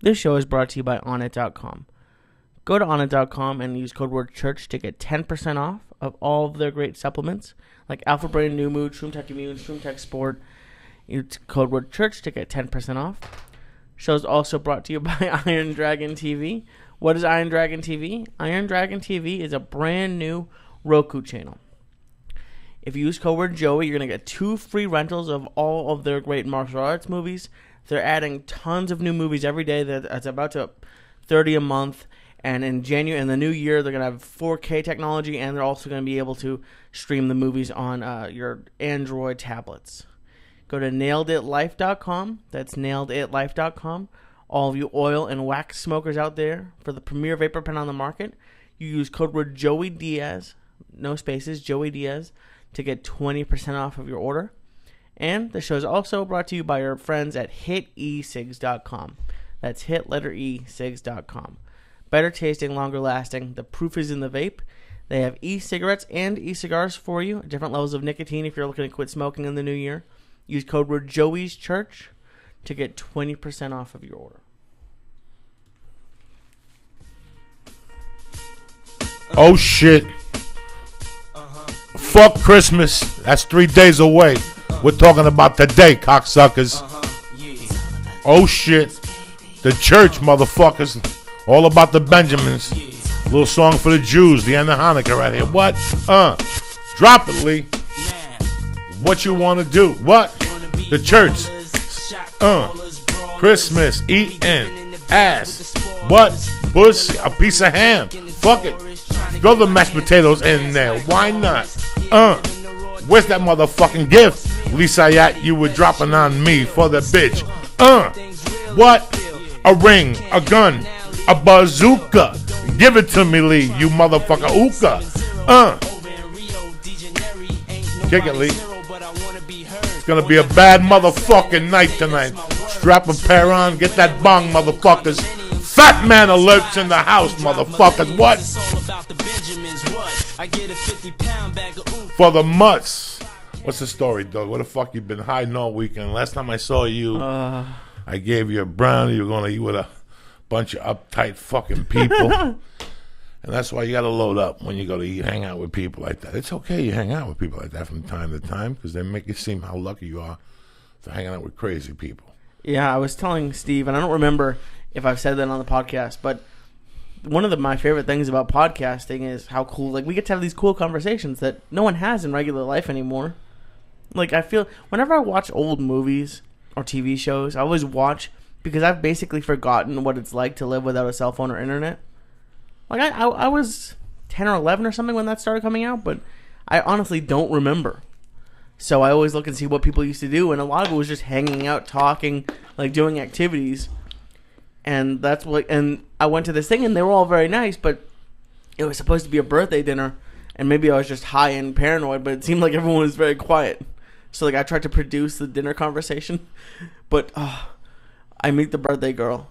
This show is brought to you by Onnit.com. Go to Onnit.com and use code word CHURCH to get 10% off of all of their great supplements, like Alpha Brain, New Mood, Shroom Tech Immune, Shroom Tech Sport. Use code word CHURCH to get 10% off. Show is also brought to you by Iron Dragon TV. What is Iron Dragon TV? Iron Dragon TV is a brand new Roku channel. If you use code word Joey, you're going to get 2 free rentals of all of their great martial arts movies. They're adding tons of new movies every day. That's about to 30 a month. And in January, in the new year, they're going to have 4K technology, and they're also going to be able to stream the movies on your Android tablets. Go to naileditlife.com. That's naileditlife.com. All of you oil and wax smokers out there, for the premier vapor pen on the market, you use code word Joey Diaz, no spaces, Joey Diaz, to get 20% off of your order. And the show is also brought to you by our friends at hitecigs.com. That's hit letter E cigs.com. Better tasting, longer lasting. The proof is in the vape. They have e-cigarettes and e-cigars for you, different levels of nicotine if you're looking to quit smoking in the new year. Use code word Joey's Church to get 20% off of your order. Oh shit. Fuck Christmas. That's 3 days away. We're talking about today, cocksuckers. Oh shit. The church, motherfuckers. All about the Benjamins. Little song for the Jews. The end of Hanukkah right here. What? Drop it, Lee. What you want to do? What? The church. Christmas. Eating. Ass. What? Pussy. A piece of ham. Fuck it. Throw the mashed potatoes in there. Why not? Where's that motherfucking gift? Lee Syatt, you were dropping on me for the bitch. What? A ring, a gun, a bazooka. Give it to me, Lee, you motherfucker. Ooka. Kick it, Lee. It's gonna be a bad motherfucking night tonight. Strap a pair on, get that bong, motherfuckers. Fat man alerts in the house, motherfuckers. What? For the mutts. What's the story, Doug? What the fuck you been hiding all weekend? Last time I saw you, I gave you a brownie. You were gonna eat with a bunch of uptight fucking people. And that's why you gotta load up when you go to eat, hang out with people like that. It's okay you hang out with people like that from time to time, because they make you seem how lucky you are for hanging out with crazy people. Yeah, I was telling Steve, and I don't remember if I've said that on the podcast, but one of my favorite things about podcasting is how cool, like, we get to have these cool conversations that no one has in regular life anymore. Like, I feel, whenever I watch old movies or TV shows, I always watch because I've basically forgotten what it's like to live without a cell phone or internet. Like, I was 10 or 11 or something when that started coming out, but I honestly don't remember. So I always look and see what people used to do, and a lot of it was just hanging out, talking, like, doing activities. And that's what, and I went to this thing, and they were all very nice, but it was supposed to be a birthday dinner, and maybe I was just high and paranoid, but it seemed like everyone was very quiet. So, like, I tried to produce the dinner conversation, but I meet the birthday girl,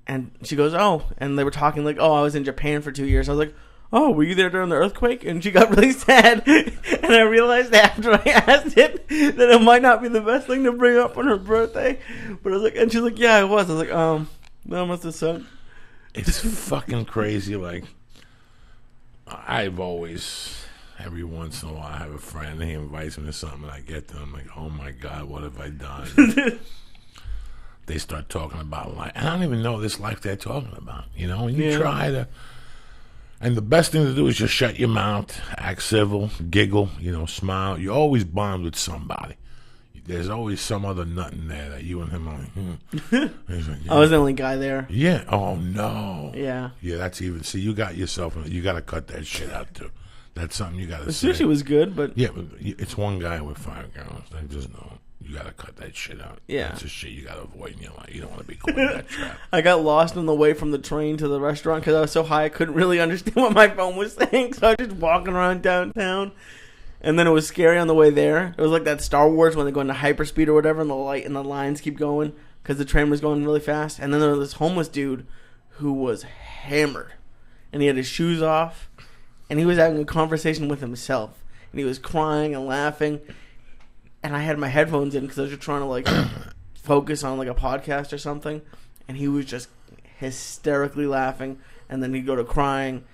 and she goes, oh, and they were talking like, oh, I was in Japan for 2 years. I was like, oh, were you there during the earthquake? And she got really sad, and I realized after I asked it that it might not be the best thing to bring up on her birthday, but I was like, and she's like, yeah, I was. I was like, that must have sucked. It's fucking crazy. Like, I've always, every once in a while, I have a friend, and he invites me to something, and I get there, I'm like, oh my God, what have I done? They start talking about life. And I don't even know this life they're talking about, you know? And you try to, and the best thing to do is just shut your mouth, act civil, giggle, you know, smile. You always bond with somebody. There's always some other nut in there that you and him are like, like, I was the only guy there. Yeah. Oh, no. Yeah. Yeah, that's even. See, you got yourself, you got to cut that shit out, too. That's something you got to say. The sushi was good, but. Yeah, but it's one guy with 5 girls. I just know. You got to cut that shit out. Yeah. That's the shit you got to avoid in your life. You don't want to be caught in that trap. I got lost on the way from the train to the restaurant because I was so high I couldn't really understand what my phone was saying. So I was just walking around downtown. And then it was scary on the way there. It was like that Star Wars when they go into hyperspeed or whatever, and the light and the lines keep going because the train was going really fast. And then there was this homeless dude who was hammered, and he had his shoes off, and he was having a conversation with himself, and he was crying and laughing. And I had my headphones in because I was just trying to like focus on like a podcast or something, and he was just hysterically laughing, and then he'd go to crying,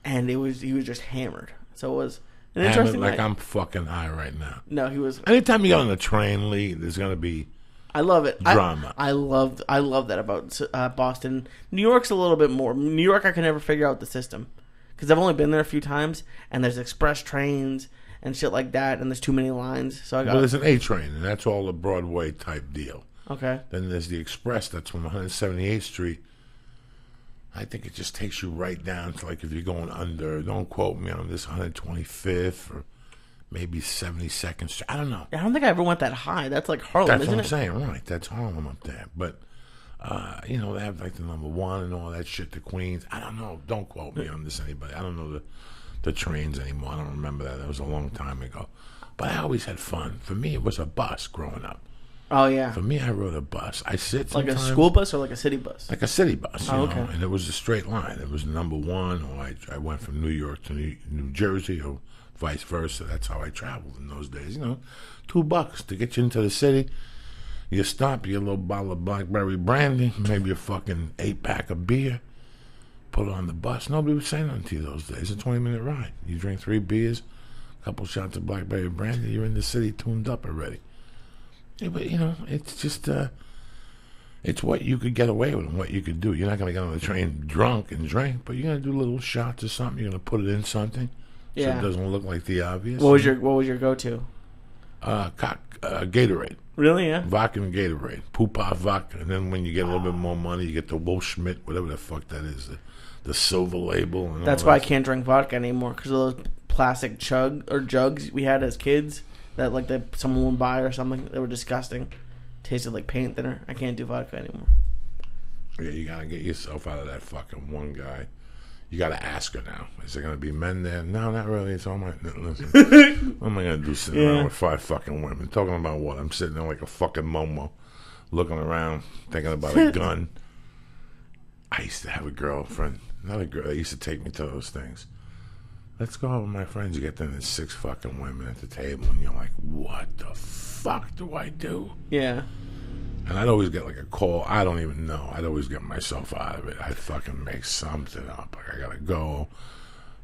and he was just hammered. So it was an interesting like night. I'm fucking high right now. No, he was. Anytime you get on the train, Lee, there's gonna be. I love it. Drama. I love that about Boston. New York's a little bit more. New York, I can never figure out the system because I've only been there a few times, and there's express trains and shit like that, and there's too many lines. So Well, there's an A train, and that's all a Broadway type deal. Okay. Then there's the express. That's from 178th Street. I think it just takes you right down to, like, if you're going under. Don't quote me on this. 125th or maybe 72nd Street. I don't know. I don't think I ever went that high. That's like Harlem, That's isn't what I'm it? saying, right? That's Harlem up there. But they have like the number 1 and all that shit. The Queens. I don't know. Don't quote me on this, anybody. I don't know the trains anymore. I don't remember that. That was a long time ago. But I always had fun. For me, it was a bus growing up. Oh yeah. For me, I rode a bus. I sit Like sometimes, a school bus or like a city bus? like a city bus. You Oh, know? okay. And it was a straight line. It was number 1, or I went from New York to New Jersey, or vice versa. That's how I traveled in those days. $2 to get you into the city. You stop, you get a little bottle of blackberry brandy, maybe a fucking 8-pack of beer. Put it on the bus. Nobody was saying nothing to you those days. It's a 20-minute ride. You drink 3 beers, a couple shots of blackberry brandy, you're in the city tuned up already. Yeah, but, it's just, it's what you could get away with and what you could do. You're not going to get on the train drunk and drink, but you're going to do little shots or something. You're going to put it in something so Yeah. it doesn't look like the obvious. What was your go-to? Gatorade. Really? Yeah. Vodka and Gatorade. Poop-off vodka. And then when you get a little bit more money, you get the Wolf Schmidt, whatever the fuck that is, the silver label. And That's all why I that. can't drink vodka anymore because of those plastic jugs we had as kids that someone would buy or something. They were disgusting. Tasted like paint thinner. I can't do vodka anymore. Yeah, you got to get yourself out of that fucking one guy. You got to ask her now. Is there going to be men there? No, not really. So listen. What am I going to do sitting around with 5 fucking women? Talking about what? I'm sitting there like a fucking momo, looking around, thinking about a gun. I used to have a girlfriend. Not a girl. They used to take me to those things. Let's go out with my friends. You get there and there's 6 fucking women at the table, and you're like, what the fuck do I do? Yeah. And I'd always get like a call. I don't even know. I'd always get myself out of it. I'd fucking make something up. Like, I gotta go.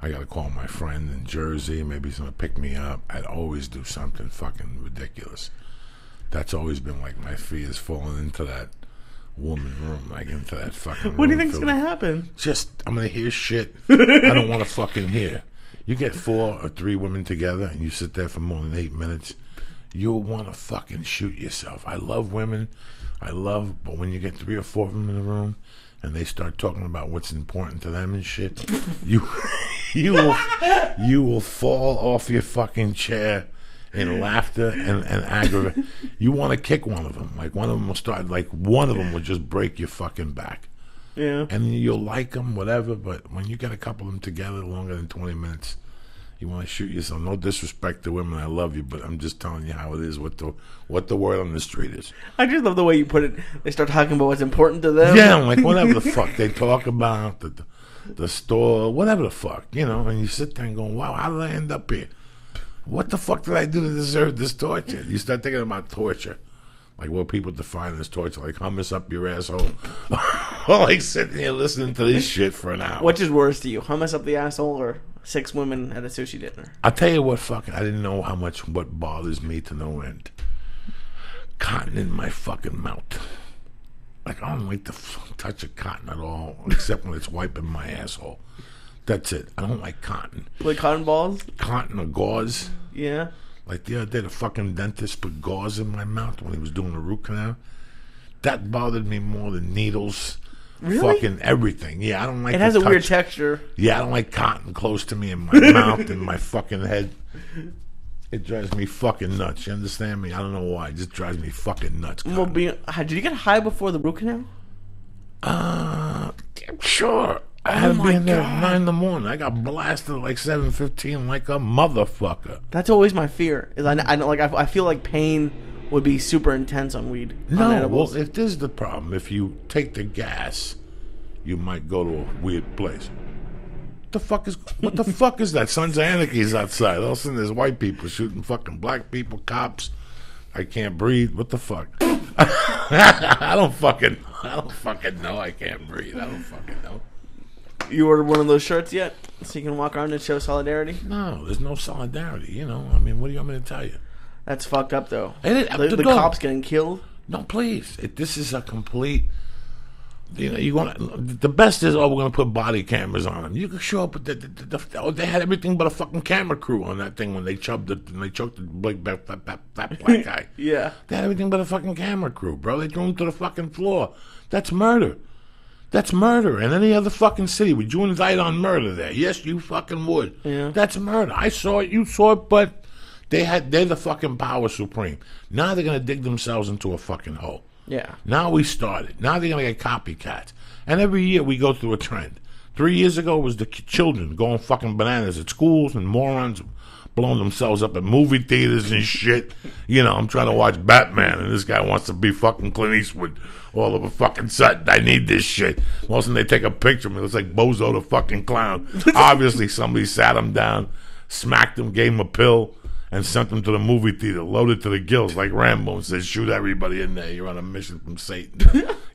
I gotta call my friend in Jersey. Maybe he's gonna pick me up. I'd always do something fucking ridiculous. That's always been like my fear, is falling into that woman room, like into that fucking room. What do you think's gonna happen? Just, I'm gonna hear shit I don't want to fucking hear. You get 4 or 3 women together and you sit there for more than 8 minutes, you'll want to fucking shoot yourself. I love women. But when you get 3 or 4 of them in the room and they start talking about what's important to them and shit, you will fall off your fucking chair in laughter and aggravate. You want to kick one of them. Like, one of them will start, like, one of them will just break your fucking back. Yeah. And you'll like them, whatever, but when you get a couple of them together longer than 20 minutes, you want to shoot yourself. No disrespect to women, I love you, but I'm just telling you how it is, what the word on the street is. I just love the way you put it. They start talking about what's important to them. Yeah, I'm like, whatever the fuck they talk about, the store, whatever the fuck, and you sit there and go, wow, how did I end up here? What the fuck did I do to deserve this torture? You start thinking about torture. Like what people define as torture, like hummus up your asshole. Or like sitting here listening to this shit for an hour. Which is worse to you, hummus up the asshole or 6 women at a sushi dinner? I'll tell you what, fucking, I didn't know what bothers me to no end. Cotton in my fucking mouth. Like, I don't like the touch of cotton at all, except when it's wiping my asshole. That's it. I don't like cotton. Like cotton balls? Cotton or gauze. Yeah. Like the other day, the fucking dentist put gauze in my mouth when he was doing the root canal. That bothered me more than needles. Really? Fucking everything. Yeah, I don't like It has the a weird touch. texture. Yeah, I don't like cotton close to me in my mouth and my fucking head. It drives me fucking nuts. You understand me? I don't know why. It just drives me fucking nuts. Well, did you get high before the root canal? Sure. I had to be in there at 9 in the morning. I got blasted at like 7:15 like a motherfucker. That's always my fear. Is I feel like pain would be super intense on weed. On No, edibles. well, if this is the problem, if you take the gas, you might go to a weird place. What the fuck is that? Sons of Anarchy's outside. All of a sudden there's white people shooting fucking black people, cops. I can't breathe. What the fuck? I don't fucking I don't fucking know. I can't breathe. I don't fucking know. You ordered one of those shirts yet? So you can walk around and show solidarity? No, there's no solidarity, you know. I mean, what do you want me to tell you? That's fucked up, though. The cops getting killed? No, please. This is a complete... You know, you want the best is, we're going to put body cameras on them. You could show up with they had everything but a fucking camera crew on that thing when they choked the black guy. Yeah. They had everything but a fucking camera crew, bro. They threw him to the fucking floor. That's murder. That's murder. In any other fucking city, would you indict on murder there? Yes, you fucking would. Yeah. That's murder. I saw it. You saw it, but they're the fucking power supreme. Now they're going to dig themselves into a fucking hole. Yeah. Now we started. Now they're going to get copycats. And every year we go through a trend. 3 years ago it was the children going fucking bananas at schools and morons blowing themselves up at movie theaters and shit. You know, I'm trying to watch Batman and this guy wants to be fucking Clint Eastwood all of a fucking sudden. I need this shit. All of a sudden they take a picture of me. It looks like Bozo the fucking clown. Obviously somebody sat him down, smacked him, gave him a pill, and sent them to the movie theater, loaded to the gills like Rambo, and said, shoot everybody in there. You're on a mission from Satan.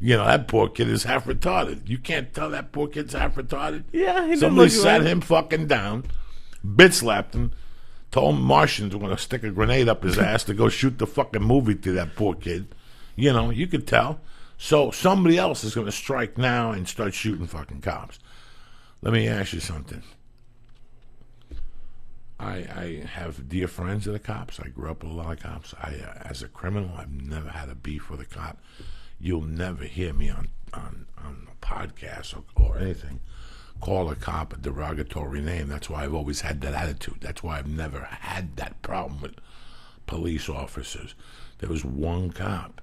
You know, that poor kid is half retarded. You can't tell that poor kid's half retarded? Yeah, somebody sat him fucking down, bit slapped him, told Martians were going to stick a grenade up his ass to go shoot the fucking movie to that poor kid. You know, you could tell. So somebody else is going to strike now and start shooting fucking cops. Let me ask you something. I have dear friends that are cops. I grew up with a lot of cops. As a criminal, I've never had a beef with a cop. You'll never hear me on a podcast or anything call a cop a derogatory name. That's why I've always had that attitude. That's why I've never had that problem with police officers. There was one cop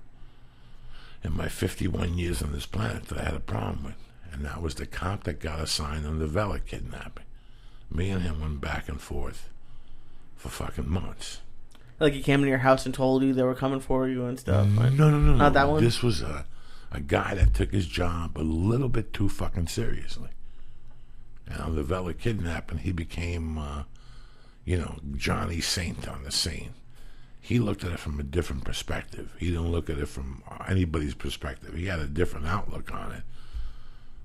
in my 51 years on this planet that I had a problem with, and that was the cop that got assigned on the Vela kidnapping. Me and him went back and forth for fucking months. Like he came to your house and told you they were coming for you and stuff? No. Not that one? This was a guy that took his job a little bit too fucking seriously. And on the Vela kidnapping, he became, Johnny Saint on the scene. He looked at it from a different perspective. He didn't look at it from anybody's perspective. He had a different outlook on it,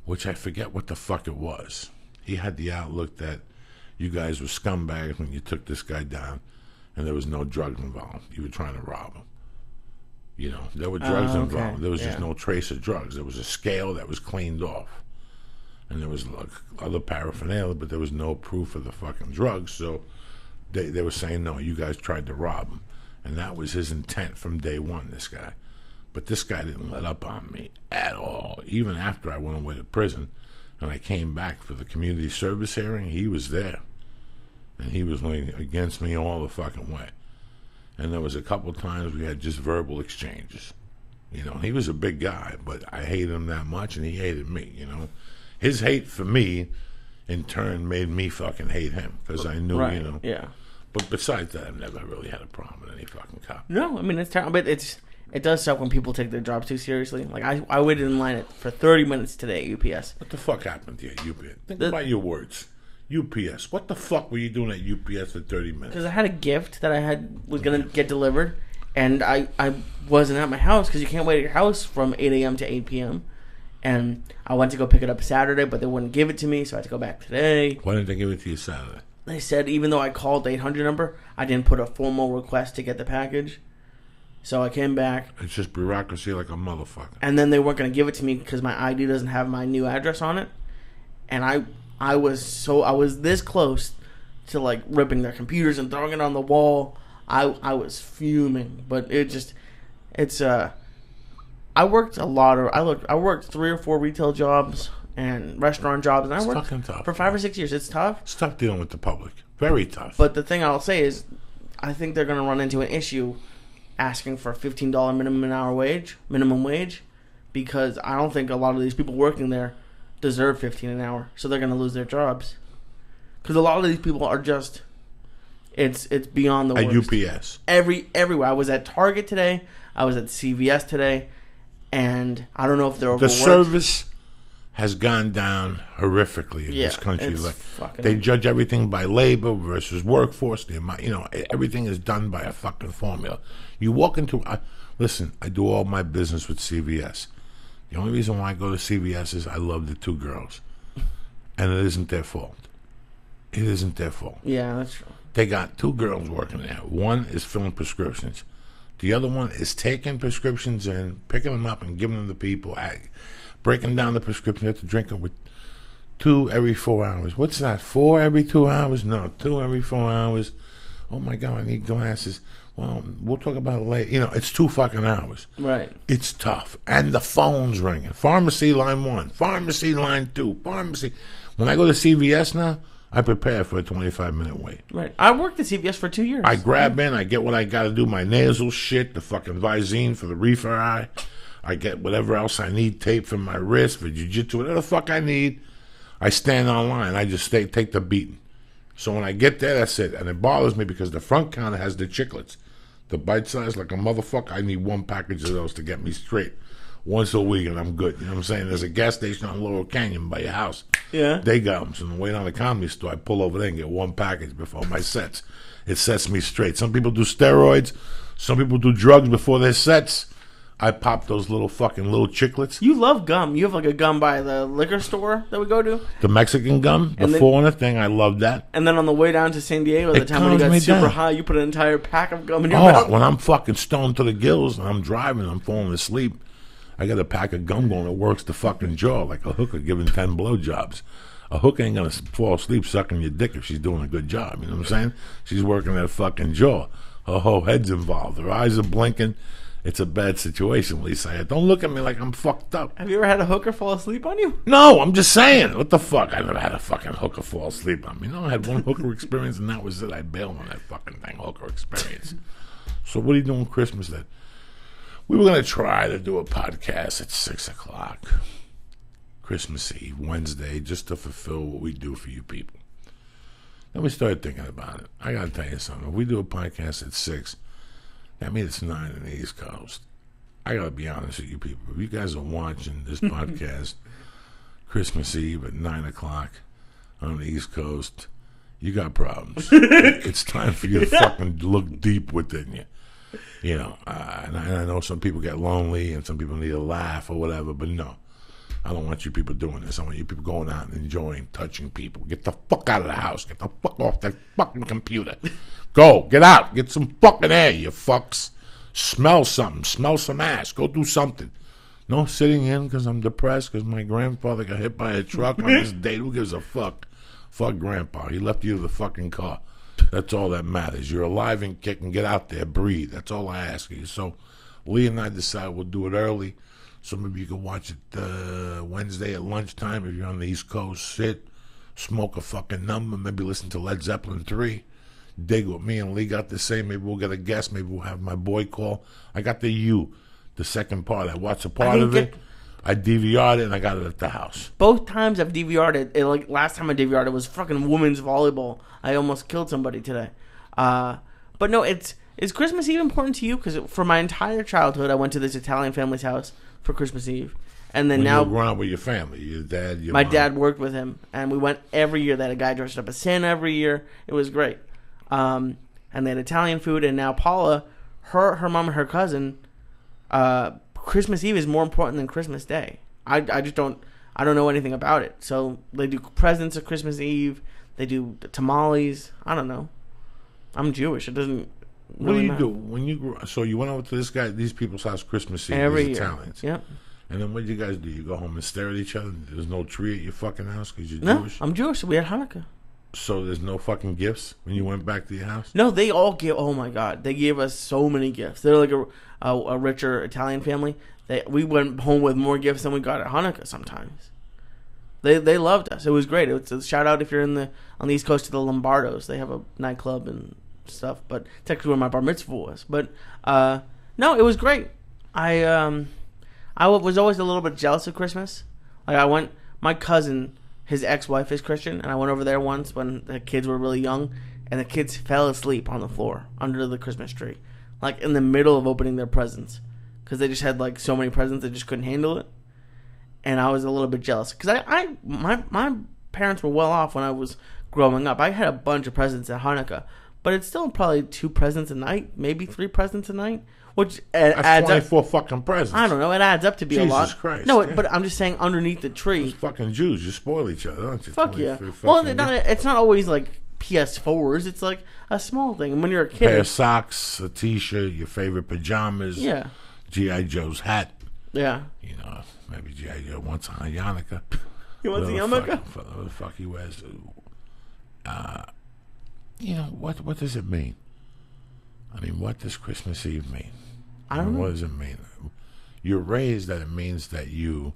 which I forget what the fuck it was. He had the outlook that you guys were scumbags when you took this guy down and there was no drugs involved. You were trying to rob him. You know, there were drugs involved. There was just no trace of drugs. There was a scale that was cleaned off. And there was other paraphernalia, but there was no proof of the fucking drugs. So they were saying, no, you guys tried to rob him. And that was his intent from day one, this guy. But this guy didn't let up on me at all. Even after I went away to prison, and I came back for the community service hearing, he was there. And he was leaning against me all the fucking way. And there was a couple times we had just verbal exchanges. You know, he was a big guy, but I hated him that much, and he hated me, you know. His hate for me, in turn, made me fucking hate him, because I knew, right. You know. Yeah. But besides that, I've never really had a problem with any fucking cop. No, I mean, it's terrible, but it does suck when people take their jobs too seriously. Like, I waited in line for 30 minutes today at UPS. What the fuck happened to you, UPS? Think about your words. UPS. What the fuck were you doing at UPS for 30 minutes? Because I had a gift that was going to get delivered, and I wasn't at my house because you can't wait at your house from 8 a.m. to 8 p.m. And I went to go pick it up Saturday, but they wouldn't give it to me, so I had to go back today. Why didn't they give it to you Saturday? They said even though I called the 800 number, I didn't put a formal request to get the package. So I came back. It's just bureaucracy like a motherfucker. And then they weren't going to give it to me because my ID doesn't have my new address on it. And I was this close to like ripping their computers and throwing it on the wall. I was fuming, but I worked a lot I worked 3 or 4 retail jobs and restaurant jobs, and I worked fucking tough, for 5 or 6 years. It's tough. It's tough dealing with the public. Very tough. But the thing I'll say is, I think they're going to run into an issue asking for a $15 minimum wage, because I don't think a lot of these people working there deserve $15 an hour. So they're going to lose their jobs. Because a lot of these people are just, it's beyond the worst. At UPS. Everywhere. I was at Target today. I was at CVS today. And I don't know if they're overworked. The service has gone down horrifically in this country. They judge everything by labor versus workforce. The amount, everything is done by a fucking formula. You walk into, listen, I do all my business with CVS. The only reason why I go to CVS is I love the two girls. And it isn't their fault. It isn't their fault. Yeah, that's true. They got two girls working there. One is filling prescriptions. The other one is taking prescriptions and picking them up and giving them to people. Breaking down the prescription. You have to drink them with 2 every 4 hours. What's that? 4 every 2 hours? No, 2 every 4 hours. Oh my God, I need glasses. Well, we'll talk about it later. You know, it's 2 fucking hours. Right. It's tough. And the phone's ringing. Pharmacy line 1. Pharmacy line 2. Pharmacy. When I go to CVS now, I prepare for a 25-minute wait. Right. I worked at CVS for 2 years. I grab in. I get what I got to do. My nasal shit. The fucking Visine for the reefer eye. I get whatever else I need. Tape for my wrist. For jiu-jitsu. Whatever the fuck I need. I stand online. I just take the beating. So when I get there, that's it. And it bothers me because the front counter has the chiclets. The bite size like a motherfucker. I need 1 package of those to get me straight. Once a week and I'm good. You know what I'm saying? There's a gas station on Laurel Canyon by your house. Yeah. They got them. So on the way down the Comedy Store, I pull over there and get 1 package before my sets. It sets me straight. Some people do steroids. Some people do drugs before their sets. I pop those little chiclets. You love gum. You have like a gum by the liquor store that we go to. The Mexican gum, the 4 thing, I love that. And then on the way down to San Diego, the time when you got super high, you put an entire pack of gum in your mouth. When I'm fucking stoned to the gills and I'm driving, I'm falling asleep, I got a pack of gum going that works the fucking jaw like a hooker giving 10 blowjobs. A hooker ain't gonna fall asleep sucking your dick if she's doing a good job. You know what I'm saying? She's working that fucking jaw. Her whole head's involved. Her eyes are blinking. It's a bad situation, Lee Syatt. Don't look at me like I'm fucked up. Have you ever had a hooker fall asleep on you? No, I'm just saying. What the fuck? I never had a fucking hooker fall asleep on me. No, I had 1 hooker experience, and that was it. I bailed on that fucking thing, hooker experience. So what are you doing Christmas then? We were going to try to do a podcast at 6 o'clock. Christmas Eve, Wednesday, just to fulfill what we do for you people. Then we started thinking about it. I got to tell you something. If we do a podcast at 6... that means it's 9 on the East Coast. I got to be honest with you people. If you guys are watching this podcast Christmas Eve at 9 o'clock on the East Coast, you got problems. It's time for you to fucking look deep within you. You know, and I know some people get lonely and some people need a laugh or whatever, but no. I don't want you people doing this. I want you people going out and enjoying touching people. Get the fuck out of the house. Get the fuck off that fucking computer. Go. Get out. Get some fucking air, you fucks. Smell something. Smell some ass. Go do something. No sitting in because I'm depressed because my grandfather got hit by a truck on this date. Who gives a fuck? Fuck Grandpa. He left you the fucking car. That's all that matters. You're alive and kicking. Get out there. Breathe. That's all I ask you. So Lee and I decided we'll do it early. So maybe you can watch it Wednesday at lunchtime if you're on the East Coast. Sit, smoke a fucking number, maybe listen to Led Zeppelin 3. Dig what me and Lee got to say. Maybe we'll get a guest. Maybe we'll have my boy call. I got the second part. I watched a part of it. I DVR'd it and I got it at the house. Both times I've DVR'd it. Like last time I DVR'd it was fucking women's volleyball. I almost killed somebody today. But no, is Christmas Eve important to you? Because for my entire childhood, I went to this Italian family's house for Christmas Eve, and then you were growing up with your family, your dad, your my mom. dad worked with him, and we went every year. They had a guy dressed up as Santa every year. It was great, and they had Italian food. And now Paula, her mom and her cousin, Christmas Eve is more important than Christmas Day. I don't know anything about it. So they do presents at Christmas Eve. They do tamales. I don't know. I'm Jewish. It doesn't. What do you do when you grew? So you went over to these people's house Christmas Eve, every these year. Italians. Yep. And then what do you guys do? You go home and stare at each other? There's no tree at your fucking house because you're Jewish? No, I'm Jewish. So we had Hanukkah. So there's no fucking gifts when you went back to your house? No, they all gave. Oh my God, they gave us so many gifts. They're like a richer Italian family. We went home with more gifts than we got at Hanukkah sometimes. They loved us. It was great. It's a shout out if you're on the East Coast to the Lombardos. They have a nightclub and stuff, but technically where my bar mitzvah was. But no, it was great. I was always a little bit jealous of Christmas. Like my cousin, his ex-wife is Christian, and I went over there once when the kids were really young, and the kids fell asleep on the floor under the Christmas tree, like in the middle of opening their presents, because they just had like so many presents they just couldn't handle it. And I was a little bit jealous because my parents were well off when I was growing up. I had a bunch of presents at Hanukkah, but it's still probably 2 presents a night, maybe 3 presents a night, which That's adds 24 up. fucking presents. I don't know. It adds up to be a lot. Jesus Christ. No, yeah. but I'm just saying underneath the tree. Those fucking Jews, you spoil each other, don't you? Fuck yeah. 23 Well, fucking it's not always like PS4s. It's like a small thing. And when you're a kid, pair of socks, a T-shirt, your favorite pajamas. Yeah. G.I. Joe's hat. Yeah. You know, maybe G.I. Joe wants on a yarmulke. You want the yarmulke? Whatever the fuck he wears. You know, what does it mean? I mean, what does Christmas Eve mean? I don't know. What does it mean? You're raised that it means that you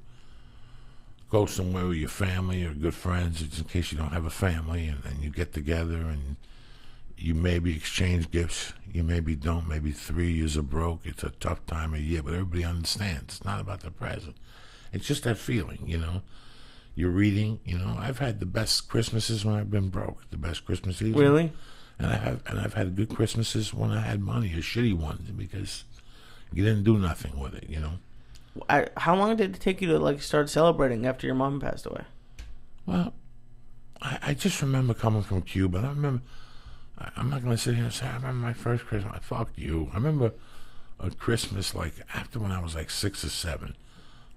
go somewhere with your family or good friends, just in case you don't have a family, and you get together and you maybe exchange gifts. You maybe don't. Maybe 3 years are broke. It's a tough time of year, but everybody understands. It's not about the present. It's just that feeling, you know. You're reading, you know. I've had the best Christmases when I've been broke. The best Christmas Eve. Really? And I've had good Christmases when I had money, or shitty ones, because you didn't do nothing with it, you know. How long did it take you to like start celebrating after your mom passed away? Well, I just remember coming from Cuba. I remember. I'm not going to sit here and say I remember my first Christmas. Fuck you. I remember a Christmas like after when I was like 6 or 7.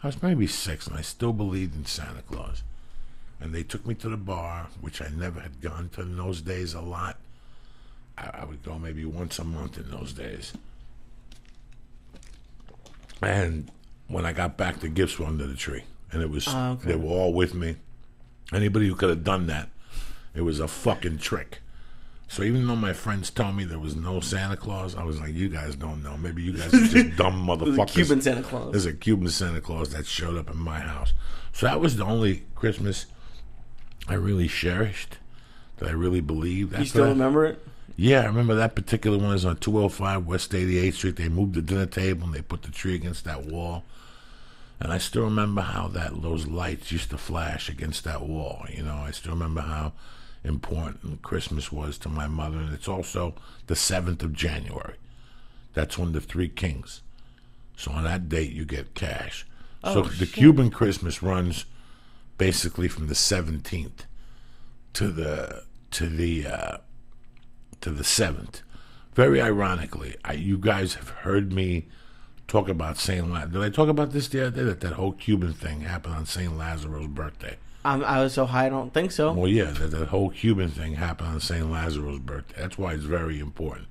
I was maybe 6, and I still believed in Santa Claus. And they took me to the bar, which I never had gone to in those days a lot. I would go maybe once a month in those days. And when I got back, the gifts were under the tree. And it was they were all with me. Anybody who could have done that, it was a fucking trick. So even though my friends told me there was no Santa Claus, I was like, you guys don't know. Maybe you guys are just dumb motherfuckers. There's a Cuban Santa Claus. There's a Cuban Santa Claus that showed up in my house. So that was the only Christmas I really cherished, that I really believed. You still remember it? Yeah, I remember that particular one is on 205 West 88th Street. They moved the dinner table and they put the tree against that wall. And I still remember how those lights used to flash against that wall. You know, I still remember how important Christmas was to my mother. And it's also the 7th of January. That's when the 3 Kings. So on that date, you get cash. So the Cuban Christmas runs basically from the 17th to the 7th. Very ironically, you guys have heard me talk about St. Lazarus. Did I talk about this the other day? That whole Cuban thing happened on St. Lazarus' birthday. I was so high, I don't think so. Well, yeah, that whole Cuban thing happened on St. Lazarus' birthday. That's why it's very important.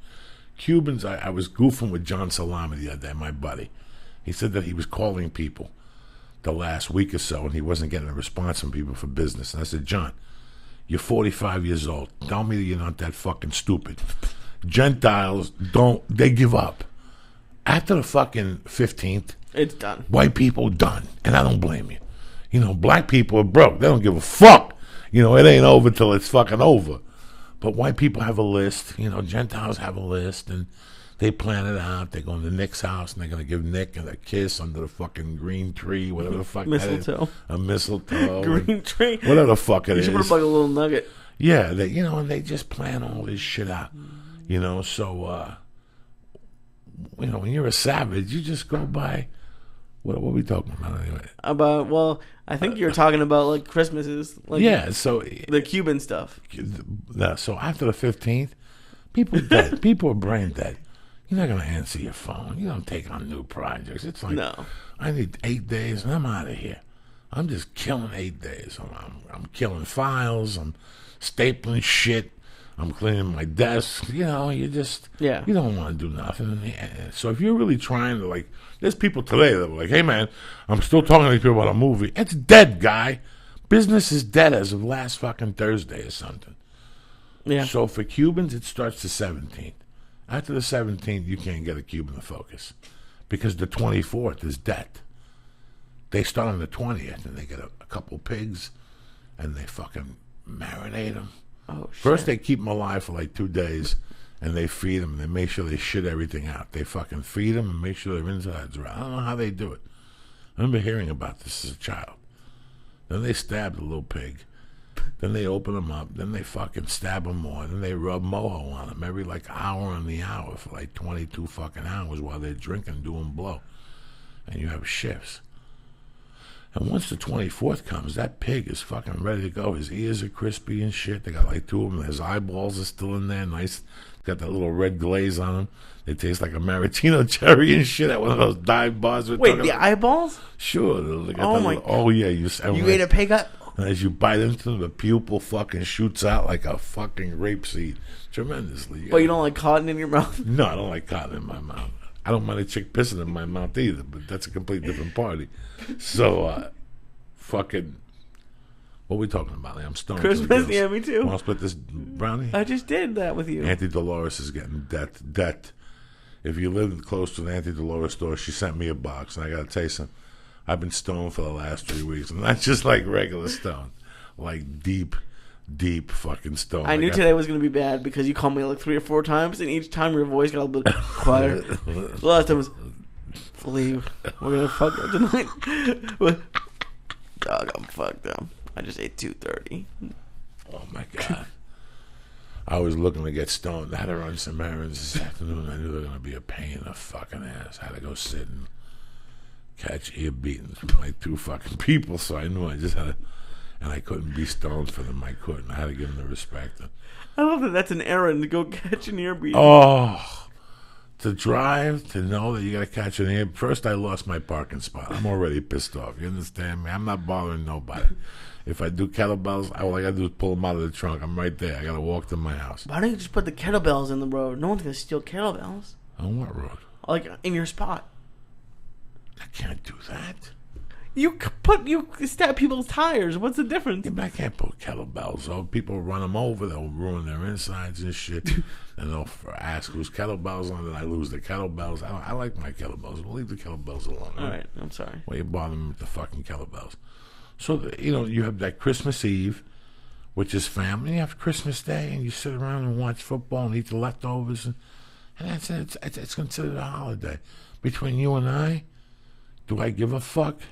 Cubans, I was goofing with John Salami the other day, my buddy. He said that he was calling people the last week or so, and he wasn't getting a response from people for business. And I said, John, you're 45 years old. Tell me that you're not that fucking stupid. Gentiles they give up. After the fucking 15th, it's done. White people done, and I don't blame you. You know, black people are broke. They don't give a fuck. You know, it ain't over till it's fucking over. But white people have a list. You know, Gentiles have a list, and they plan it out. They're going to Nick's house, and they're going to give Nick a kiss under the fucking green tree, whatever the fuck mistletoe. that is. A mistletoe. Green tree. Whatever the fuck it is. You should put like a little nugget. Yeah, and they just plan all this shit out. You know, so, when you're a savage, you just go by... What are we talking about anyway? Well, I think you're talking about like Christmases. Like yeah, so... The Cuban stuff. So after the 15th, people are dead. People are brain dead. You're not going to answer your phone. You don't take on new projects. It's like, no. I need 8 days and I'm out of here. I'm just killing 8 days. I'm killing files. I'm stapling shit. I'm cleaning my desk. You know, you don't want to do nothing. So if you're really trying to, like, there's people today that are like, hey, man, I'm still talking to these people about a movie. It's dead, guy. Business is dead as of last fucking Thursday or something. Yeah. So for Cubans, it starts the 17th. After the 17th, you can't get a Cuban to focus because the 24th is death. They start on the 20th, and they get a couple pigs, and they fucking marinate them. Oh, shit. First, they keep them alive for like 2 days, and they feed them. They make sure they shit everything out. They fucking feed them and make sure their insides are out. I don't know how they do it. I remember hearing about this as a child. Then they stab the little pig. Then they open them up. Then they fucking stab them more. Then they rub mojo on them every like hour on the hour for like 22 fucking hours while they're drinking, doing blow. And you have shifts. And once the 24th comes, that pig is fucking ready to go. His ears are crispy and shit. They got like 2 of them. His eyeballs are still in there. Nice. Got that little red glaze on them. They taste like a maraschino cherry and shit at one of those dive bars. Wait, the eyeballs? Sure. Yeah. You ate a pig eye? And as you bite into them, the pupil fucking shoots out like a fucking rapeseed. Tremendously. But you don't like cotton in your mouth? No, I don't like cotton in my mouth. I don't mind a chick pissing in my mouth either, but that's a complete different party. So, fucking, what are we talking about? I'm stoned. Christmas? Yeah, me too. Want to split this brownie? I just did that with you. Auntie Dolores is getting debt. If you live close to the Auntie Dolores store, she sent me a box, and I got to tell you something. I've been stoned for the last 3 weeks, and not just like regular stoned, like deep fucking stoned. I knew today was going to be bad because you called me like 3 or 4 times, and each time your voice got a little bit quieter. The last time was, believe we're going to fuck up tonight. Dog, I'm fucked up. I just ate 2:30. Oh my God. I was looking to get stoned. I had to run some errands this afternoon. I knew they were going to be a pain in the fucking ass. I had to go sit and catch ear beatings from like 2 fucking people, so I knew I just had to, and I couldn't be stoned for them. I couldn't. I had to give them the respect. I love that that's an errand to go catch an ear beating. Oh, to drive, to know that you got to catch an ear. First, I lost my parking spot. I'm already pissed off. You understand me? I'm not bothering nobody. If I do kettlebells, all I got to do is pull them out of the trunk. I'm right there. I got to walk to my house. Why don't you just put the kettlebells in the road? No one's going to steal kettlebells. On what road? Like, in your spot. I can't do that. You stab people's tires. What's the difference? Yeah, but I can't put kettlebells. Oh, people run them over. They'll ruin their insides and shit. And they'll ask whose kettlebells on. Then I lose the kettlebells. I like my kettlebells. We'll leave the kettlebells alone. All right. I'm sorry. Why you bother me with the fucking kettlebells? So, you have that Christmas Eve, which is family. You have Christmas Day, and you sit around and watch football and eat the leftovers. And that's it. It's considered a holiday. Between you and I, do I give a fuck?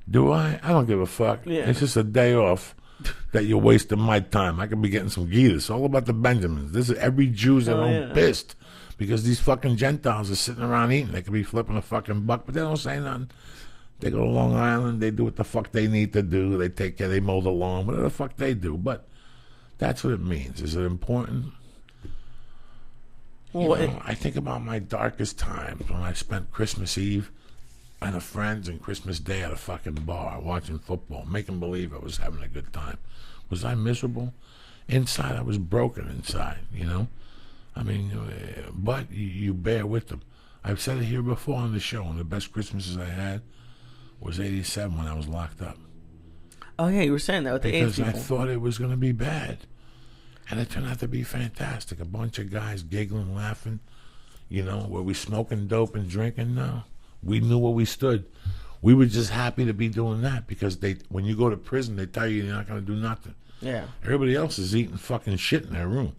Do I? I don't give a fuck. Yeah. It's just a day off that you're wasting my time. I could be getting some Gita. It's all about the Benjamins. This is every Jew's at home pissed because these fucking Gentiles are sitting around eating. They could be flipping a fucking buck, but they don't say nothing. They go to Long Island. They do what the fuck they need to do. They take care. They mow the lawn. Whatever the fuck they do. But that's what it means. Is it important? Well, I think about my darkest times when I spent Christmas Eve and a friends and Christmas Day at a fucking bar watching football, making believe I was having a good time. Was I miserable? Inside, I was broken inside, I mean, but you bear with them. I've said it here before on the show, and the best Christmases I had was 87 when I was locked up. Oh, yeah, you were saying that with the AIDS people. Because I thought it was going to be bad. And it turned out to be fantastic. A bunch of guys giggling, laughing. Were we smoking dope and drinking? No. We knew where we stood. We were just happy to be doing that because when you go to prison, they tell you you're not going to do nothing. Yeah. Everybody else is eating fucking shit in their room.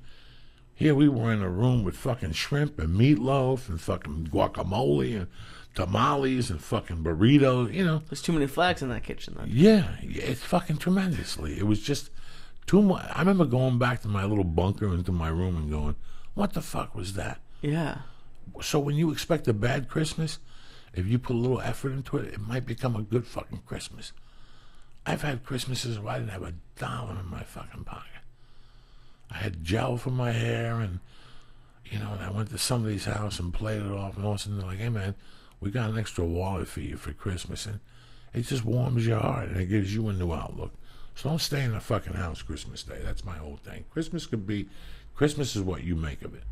Here we were in a room with fucking shrimp and meatloaf and fucking guacamole and tamales and fucking burritos, There's too many flags in that kitchen, then. Yeah, it's fucking tremendously. It was just too much. I remember going back to my little bunker into my room and going, what the fuck was that? Yeah. So when you expect a bad Christmas, if you put a little effort into it, it might become a good fucking Christmas. I've had Christmases where I didn't have $1 in my fucking pocket. I had gel for my hair and, and I went to somebody's house and played it off and all of a sudden they're like, hey man, we got an extra wallet for you for Christmas. And it just warms your heart and it gives you a new outlook. So don't stay in the fucking house Christmas Day. That's my whole thing. Christmas is what you make of it.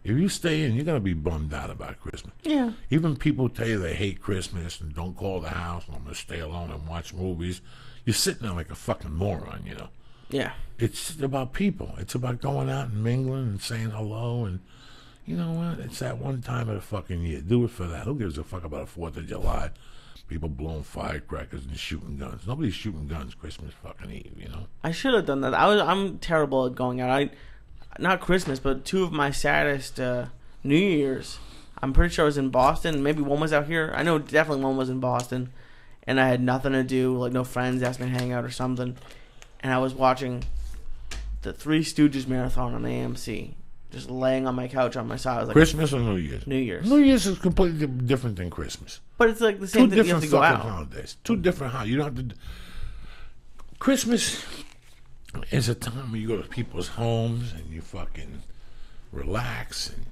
If you stay in, you're going to be bummed out about Christmas. Yeah. Even people tell you they hate Christmas and don't call the house and I'm going to stay alone and watch movies. You're sitting there like a fucking moron, Yeah. It's about people. It's about going out and mingling and saying hello. And you know what? It's that one time of the fucking year. Do it for that. Who gives a fuck about the 4th of July? People blowing firecrackers and shooting guns. Nobody's shooting guns Christmas fucking Eve, I should have done that. I'm terrible at going out. Not Christmas, but 2 of my saddest New Year's. I'm pretty sure I was in Boston. Maybe one was out here. I know definitely one was in Boston. And I had nothing to do, like no friends asked me to hang out or something. And I was watching the Three Stooges marathon on AMC. just laying on my couch on my side. I was like, Christmas or New Year's? New Year's. New Year's is completely different than Christmas. But it's like the same thing. You have to go out. Holidays. Two different holidays. You don't have to. Christmas is a time where you go to people's homes and you fucking relax. And,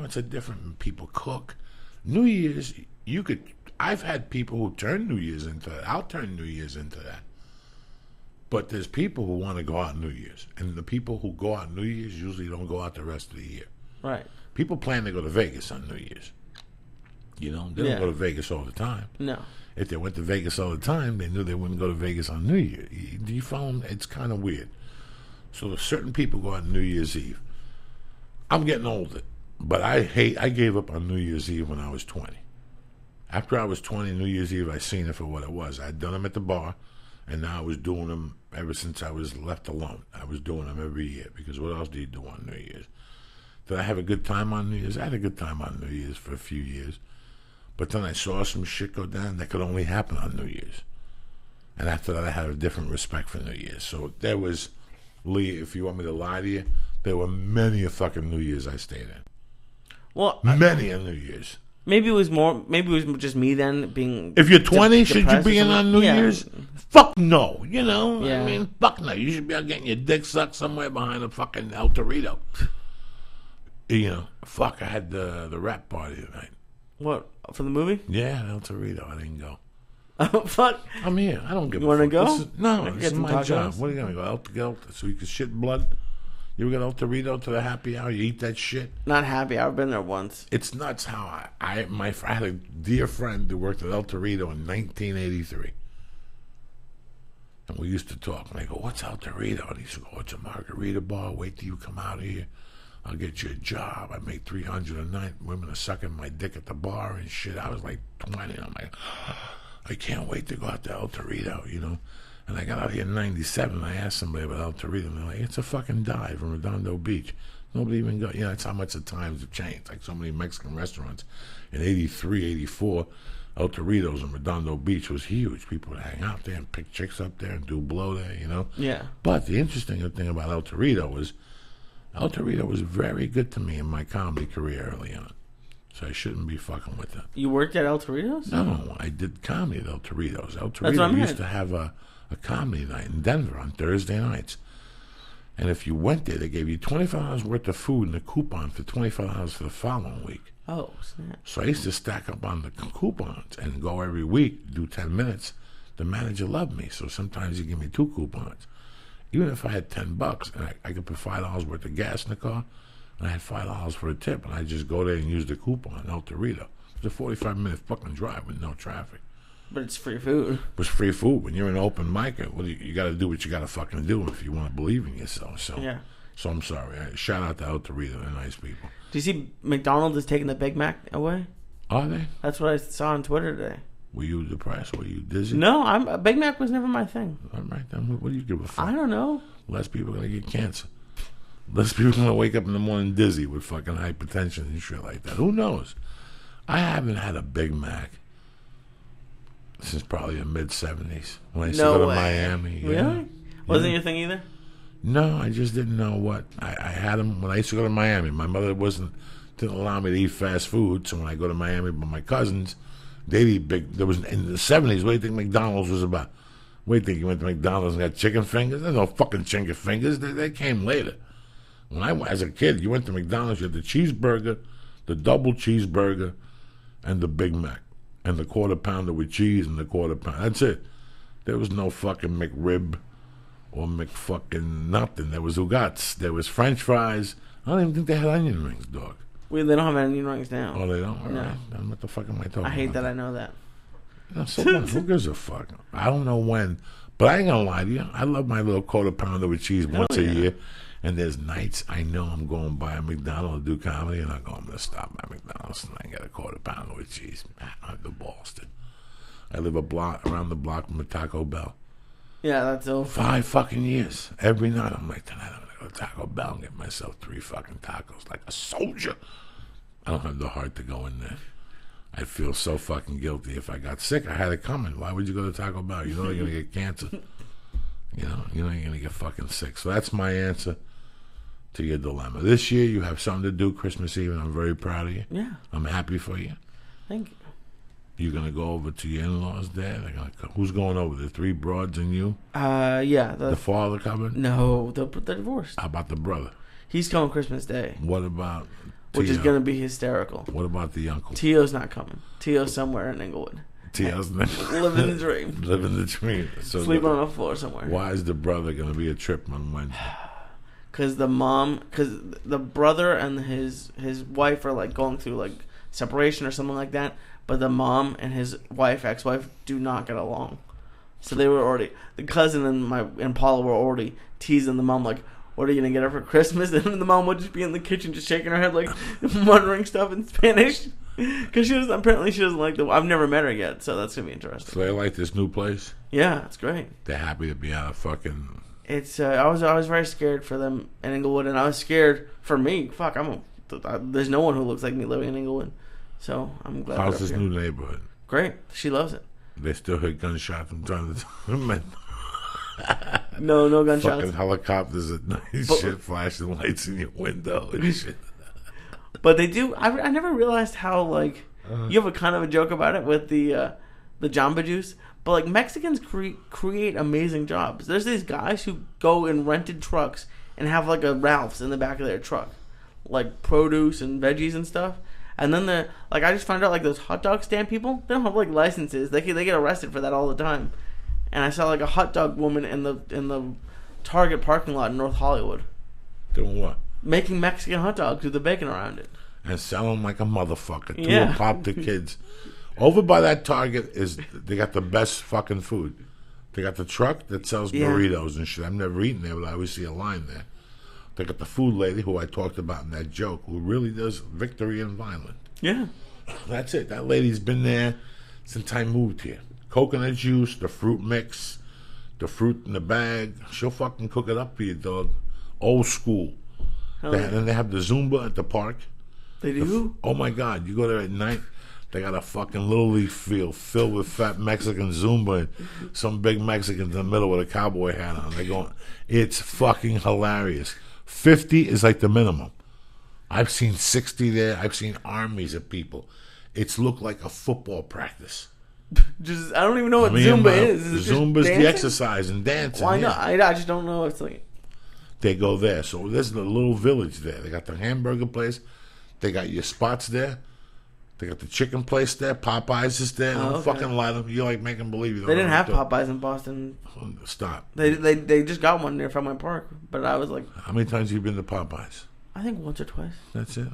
it's a different. People cook. New Year's, you could. I've had people who turn New Year's into that. I'll turn New Year's into that. But there's people who want to go out New Year's. And the people who go out New Year's usually don't go out the rest of the year. Right. People plan to go to Vegas on New Year's. They don't go to Vegas all the time. No. If they went to Vegas all the time, they knew they wouldn't go to Vegas on New Year. Do you follow them? It's kind of weird. So certain people go on New Year's Eve. I'm getting older. But I gave up on New Year's Eve when I was 20. After I was 20, New Year's Eve, I seen it for what it was. I'd done them at the bar. And now I was doing them ever since I was left alone. I was doing them every year because what else do you do on New Year's? Did I have a good time on New Year's? I had a good time on New Year's for a few years. But then I saw some shit go down that could only happen on New Year's. And after that, I had a different respect for New Year's. So there was, Lee, if you want me to lie to you, there were many a fucking New Year's I stayed in. Well, many a New Year's. Maybe it was just me then being. If you're 20, should you be in on New Year's? Fuck no. Yeah. I mean, fuck no. You should be out getting your dick sucked somewhere behind a fucking El Torito. Fuck, I had the rap party tonight. What, for the movie? Yeah, El Torito. I didn't go. Oh, fuck. I'm here. I don't give a fuck. You want to go? This is my job. What are you going to go? So you can shit blood? You ever got El Torito to the happy hour? You eat that shit? Not happy hour. I've been there once. It's nuts how I had a dear friend who worked at El Torito in 1983. And we used to talk. And I go, what's El Torito? And he said, oh, it's a margarita bar. Wait till you come out of here. I'll get you a job. I make $300 a night. Women are sucking my dick at the bar and shit. I was like 20. I'm like, I can't wait to go out to El Torito, And I got out here in 97, and I asked somebody about El Torito, and they're like, it's a fucking dive from Redondo Beach. Nobody even go. That's how much the times have changed. Like so many Mexican restaurants. In 83, 84, El Torito's in Redondo Beach was huge. People would hang out there and pick chicks up there and do blow there, Yeah. But the interesting thing about El Torito was very good to me in my comedy career early on. So I shouldn't be fucking with it. You worked at El Torito's? No, I did comedy at El Torito's. El Torito used to have a comedy night in Denver on Thursday nights. And if you went there, they gave you $25 worth of food and a coupon for $25 for the following week. Oh, snap. So I used to stack up on the coupons and go every week, do 10 minutes. The manager loved me, so sometimes he'd give me 2 coupons. Even if I had $10 and I could put $5 worth of gas in the car, and I had $5 for a tip, and I'd just go there and use the coupon, El Torito. It was a 45-minute fucking drive with no traffic. But it's free food. It was free food. When you're an open micer, well, you got to do what you got to fucking do if you want to believe in yourself. So, yeah. So I'm sorry. Shout out to El Torito. They're nice people. Do you see McDonald's is taking the Big Mac away? Are they? That's what I saw on Twitter today. Were you depressed? Were you dizzy? No, Big Mac was never my thing. All right, then what do you give a fuck? I don't know. Less people are going to get cancer. Less people are going to wake up in the morning dizzy with fucking hypertension and shit like that. Who knows? I haven't had a Big Mac since probably the mid-70s. When I used to go to Miami. Really? Yeah. Wasn't your thing either? No, I just didn't know what. I had them when I used to go to Miami. My mother didn't allow me to eat fast food, so when I go to Miami with my cousins, they'd eat big. There was in the 70s, what do you think McDonald's was about? What do you think? You went to McDonald's and got chicken fingers? There's no fucking chicken fingers. They came later. When I as a kid, you went to McDonald's, you had the cheeseburger, the double cheeseburger, and the Big Mac, and the quarter pounder with cheese and the quarter pounder. That's it. There was no fucking McRib or McFucking nothing. There was Ugats. There was French fries. I don't even think they had onion rings, dog. Well, they don't have onion rings now. Oh, they don't? All no. Right. Then what the fuck am I talking about? I hate that I know that. No, so what? Who gives a fuck? I don't know when, but I ain't gonna lie to you. I love my little quarter pounder with cheese once a year. And there's nights I know I'm going by a McDonald's to do comedy, and I go, I'm going to stop by McDonald's and I get a quarter pounder with cheese. I have the balls to. I live around the block from a Taco Bell. Yeah, that's all. 5 fucking years. Every night I'm like, tonight I'm going to go to Taco Bell and get myself 3 fucking tacos like a soldier. I don't have the heart to go in there. I'd feel so fucking guilty if I got sick. I had it coming. Why would you go to Taco Bell? You know you're going to get cancer. You know you're going to get fucking sick. So that's my answer to your dilemma. This year, you have something to do Christmas Eve, and I'm very proud of you. Yeah. I'm happy for you. Thank you. You're going to go over to your in-laws there? Who's going over? The 3 broads and you? Yeah. The father coming? No, they're divorced. How about the brother? He's coming Christmas Day. What about Which is going to be hysterical. What about the uncle? Tio's not coming. Tio's somewhere in Inglewood. Tio's not living the dream. Living the dream. So sleeping on the floor somewhere. Why is the brother going to be a trip on Wednesday? Because the brother and his wife are like going through like separation or something like that. But the mom and his ex-wife, do not get along. So they were already, the cousin and Paula were already teasing the mom like, "What are you gonna get her for Christmas?" And the mom would just be in the kitchen just shaking her head like muttering stuff in Spanish because she doesn't like I've never met her yet, so that's gonna be interesting. So they like this new place. Yeah, it's great. They're happy to be out of fucking. It's I was very scared for them in Inglewood, and I was scared for me. Fuck, there's no one who looks like me living in Inglewood, so I'm glad. How's this new neighborhood? Great, she loves it. They still heard gunshots from time to time. No gunshots. Fucking helicopters at night, shit, flashing lights in your window and shit. But they do. I never realized how like you have a kind of a joke about it with the Jamba Juice, but like Mexicans create amazing jobs. There's these guys who go in rented trucks and have like a Ralph's in the back of their truck, like produce and veggies and stuff. And then I just found out like those hot dog stand people, they don't have like licenses. They get arrested for that all the time. And I saw like a hot dog woman in the Target parking lot in North Hollywood. Doing what? Making Mexican hot dogs with the bacon around it. And selling like a motherfucker. Yeah. To pop the kids. Over by that Target they got the best fucking food. They got the truck that sells burritos and shit. I've never eaten there, but I always see a line there. They got the food lady who I talked about in that joke, who really does Victory and Vineland. Yeah. That's it. That lady's been there since I moved here. Coconut juice, the fruit mix, the fruit in the bag. She'll fucking cook it up for you, dog. Old school. And they have the Zumba at the park. They do? Oh my God. You go there at night, they got a fucking Little League field filled with fat Mexican Zumba and some big Mexicans in the middle with a cowboy hat on. They're going, it's fucking hilarious. 50 is like the minimum. I've seen 60 there. I've seen armies of people. It's looked like a football practice. I don't even know what Zumba is. Zumba's the exercise and dancing. Why not? I just don't know. It's like they go there. So there's a little village there. They got the hamburger place. They got your spots there. They got the chicken place there. Popeyes is there. Don't fucking lie to them. You like making believe. They didn't have Popeyes in Boston. Stop. They just got one near Fairmont Park. But I was like, how many times have you been to Popeyes? I think once or twice. That's it.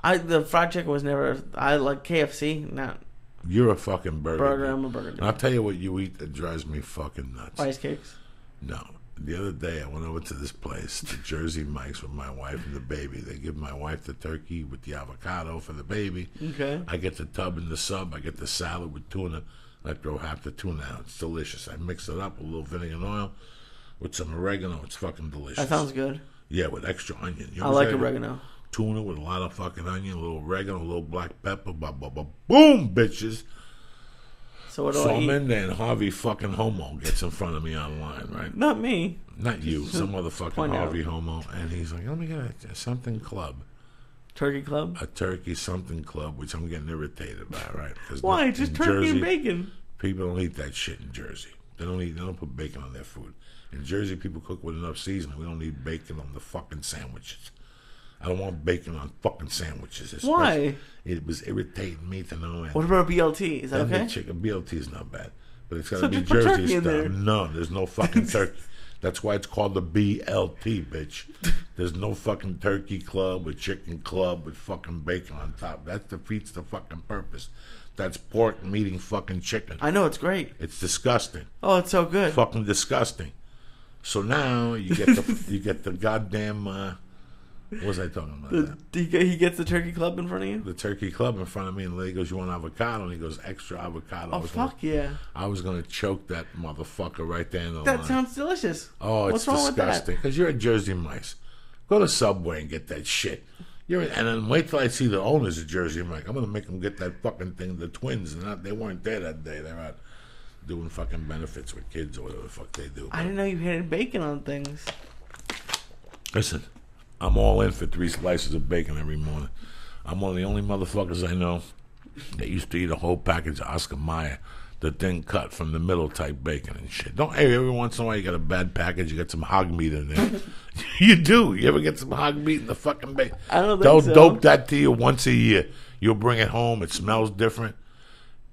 Like, the fried chicken was never. I like KFC. Not. You're a fucking burger. I'm a burger. And I'll tell you what you eat that drives me fucking nuts. Rice cakes. No. The other day I went over to this place, the Jersey Mike's, with my wife and the baby. They give my wife the turkey with the avocado for the baby. Okay. I get the tub and the sub. I get the salad with tuna. I throw half the tuna out. It's delicious. I mix it up with a little vinegar and oil with some oregano. It's fucking delicious. That sounds good. Yeah, with extra onion. I like oregano. Tuna with a lot of fucking onion, a little oregano, a little black pepper. Boom, bitches. So what do I'm in there and Harvey fucking Homo gets in front of me online, right? Not me. Not you. Some other fucking Harvey Homo. And he's like, let me get a something club. Turkey club? A turkey something club, which I'm getting irritated by, right? Why? Just turkey Jersey, and bacon. People don't eat that shit in Jersey. They don't put bacon on their food. In Jersey, people cook with enough seasoning. We don't need bacon on the fucking sandwiches. I don't want bacon on fucking sandwiches. Why? It was irritating me to no end. What about BLT? Is that okay? Chicken BLT is not bad, but it's got to be Jersey style. No, there's no fucking turkey. That's why it's called the BLT, bitch. There's no fucking turkey club or chicken club with fucking bacon on top. That defeats the fucking purpose. That's pork meeting fucking chicken. I know, it's great. It's disgusting. Oh, it's so good. Fucking disgusting. So now you get the goddamn. What was I talking about? He gets the turkey club in front of you? The turkey club in front of me, and the lady goes, "You want avocado?" And he goes, "Extra avocado." Oh, fuck yeah. I was going to choke that motherfucker right there in the line. That sounds delicious. Oh, it's disgusting. Because you're a Jersey Mike's. Go to Subway and get that shit. And then wait till I see the owners of Jersey Mike. I'm going to make them get that fucking thing. The twins, they weren't there that day. They're out doing fucking benefits with kids or whatever the fuck they do. I didn't know you hated bacon on things. Listen, I'm all in for 3 slices of bacon every morning. I'm one of the only motherfuckers I know that used to eat a whole package of Oscar Mayer, the thin cut from the middle type bacon and shit. Hey, every once in a while you got a bad package, you got some hog meat in there. You do. You ever get some hog meat in the fucking bacon? I don't think They'll so. dope that to you once a year. You'll bring it home. It smells different.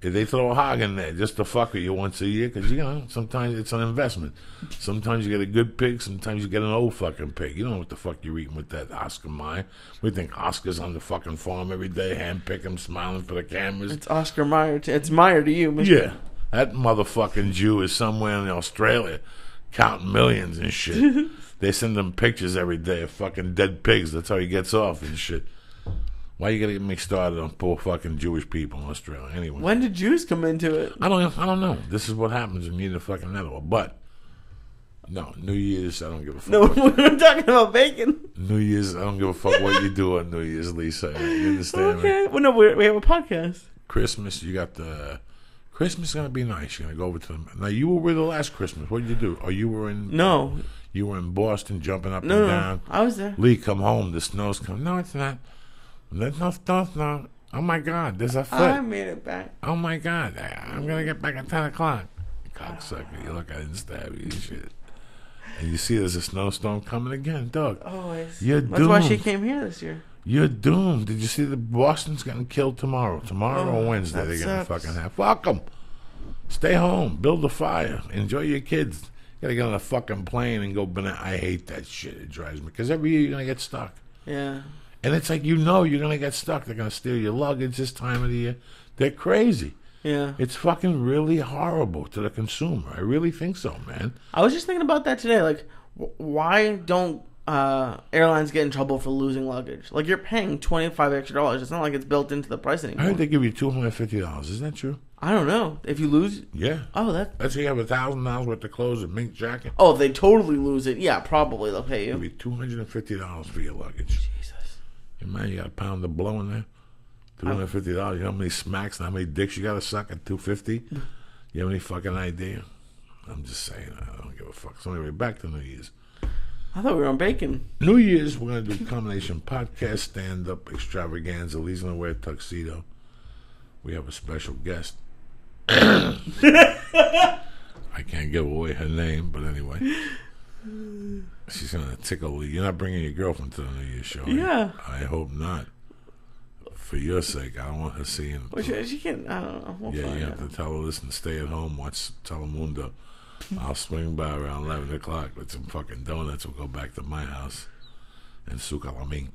If they throw a hog in there just to fuck with you once a year, because, sometimes it's an investment. Sometimes you get a good pig. Sometimes you get an old fucking pig. You don't know what the fuck you're eating with that Oscar Mayer. We think Oscar's on the fucking farm every day, handpick him, smiling for the cameras. It's Oscar Mayer. It's Mayer to you, Mr. Yeah. That motherfucking Jew is somewhere in Australia counting millions and shit. They send him pictures every day of fucking dead pigs. That's how he gets off and shit. Why you gotta get me started on poor fucking Jewish people in Australia? Anyway, When did Jews come into it? I don't know. This is what happens when you need a fucking network. But no, New Year's, I don't give a fuck. No, we're talking about bacon. New Year's, I don't give a fuck what you do on New Year's, Lisa. You understand me? Okay. Well, no, we have a podcast. Christmas, you got the Christmas is gonna be nice. You're gonna go over to them. Now you were with the last Christmas. What did you do? Oh, you were in You were in Boston, jumping up and down. I was there. Lee, come home. The snow's coming. No, it's not. No. Oh my God, there's a foot. I made it back. Oh my God, I'm gonna get back at 10 o'clock. Cocksucker, you look, I didn't stab you and shit. And you see there's a snowstorm coming again, dog. Always. You're That's doomed. why she came here this year. You're doomed. Did you see the Boston's getting killed tomorrow? Tomorrow or Wednesday they're gonna fucking have. Fuck them. Stay home. Build a fire. Enjoy your kids. You gotta get on a fucking plane and go Bennet. I hate that shit. It drives me. Because every year you're gonna get stuck. Yeah. And it's like you're going to get stuck. They're going to steal your luggage this time of the year. They're crazy. Yeah. It's fucking really horrible to the consumer. I really think so, man. I was just thinking about that today. Like, why don't airlines get in trouble for losing luggage? Like, you're paying $25 extra. It's not like it's built into the price anymore. I heard they give you $250. Isn't that true? I don't know. If you lose... Yeah. Oh, Let's say you have $1,000 worth of clothes, a mink jacket. Oh, they totally lose it. Yeah, probably they'll pay you. It'll be $250 for your luggage. Jesus. Man, you got a pound of blow in there. $250. You know how many smacks and how many dicks you got to suck at $250? You have any fucking idea? I'm just saying. I don't give a fuck. So anyway, back to New Year's. I thought we were on bacon. New Year's, we're going to do a combination podcast, stand-up, extravaganza. Lee's going to wear a tuxedo. We have a special guest. I can't give away her name, but anyway. She's going to tickle Lee. You're not bringing your girlfriend to the New Year's show. Yeah. I hope not. For your sake, I don't want her seeing. Well, she can, I don't know. We'll you find have out. to tell her, listen, stay at home, watch Telemundo. I'll swing by around 11 o'clock with some fucking donuts. We'll go back to my house and suka la mink.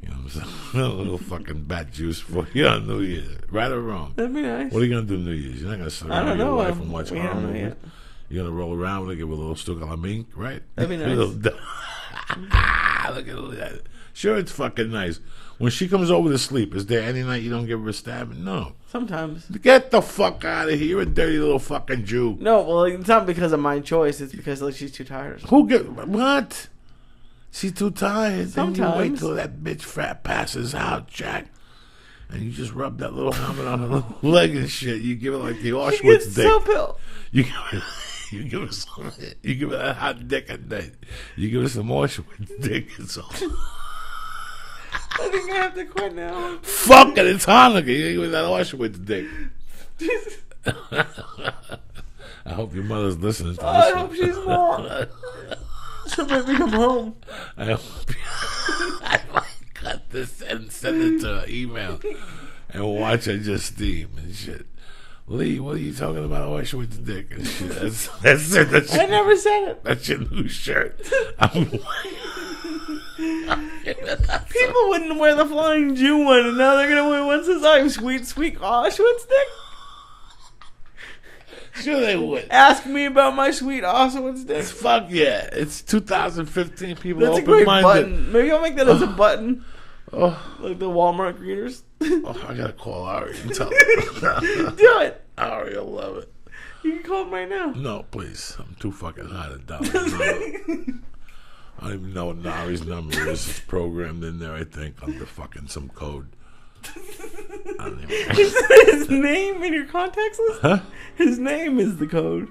You know what I'm saying? A little fucking bat juice for you on New Year's. Right or wrong? That'd be nice. What are you going to do New Year's? You're not going to sit around with your wife and watch horror movies. You're going to roll around with her, give her a little suka la mink, right? That'd be nice. Look at that. Sure, it's fucking nice. When she comes over to sleep, is there any night you don't give her a stab? No. Sometimes. Get the fuck out of here. You're a dirty little fucking Jew. No, well, it's not because of my choice. It's because she's too tired. What? She's too tired. Sometimes. Then you wait till that bitch fat passes out, Jack. And you just rub that little helmet on her little leg and shit. You give her like the Auschwitz She gets dick. so pale. You give her that hot dick at night. You give her some Auschwitz dick. It's all. I think I have to quit now. Fuck it, it's Hanukkah. You give her that Auschwitz dick. I hope your mother's listening to this. I hope she's not. She'll make me come home. I hope I might cut this and send it to her email and watch her just steam and shit. Lee, what are you talking about? Auschwitz dick and shit. That's it. I never said it. That's your new shirt. People wouldn't wear the Flying Jew one, and now they're gonna wear one that says "I'm sweet, sweet Auschwitz dick." Sure they would. Ask me about my sweet Auschwitz dick. Fuck yeah! It's 2015. People That's a open great minded. button. Maybe I'll make that as a button, Oh, like the Walmart greeters. I gotta call Ari and tell her. Do it. Ari will love it. You can call him right now. No, please. I'm too fucking high to dial. I don't even know what Nari's number is. It's programmed in there, I think, under fucking some code. I don't even Is that his name in your contacts list? Huh? His name is the code.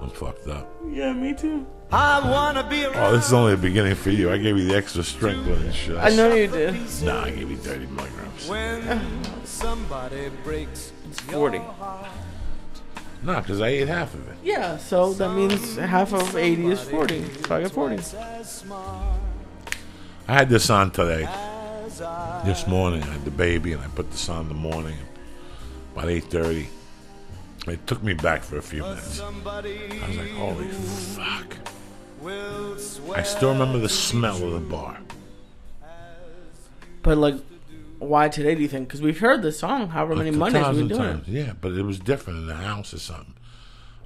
I'm fucked up. Yeah, me too. I wanna be around. Oh, this is only the beginning for you. I gave you the extra strength with this shit. I know you did. Nah, I gave you 30 milligrams. When somebody breaks It's 40. Nah, because I ate half of it. Yeah, so that means half of 80 is 40. So I got 40. I had this on today. This morning, I had the baby, and I put this on in the morning, about 8:30. It took me back for a few minutes. I was like, holy fuck. I still remember the smell of the bar. But, like, why today, do you think? Because we've heard this song however many Mondays we've been doing it. Yeah, but it was different in the house or something.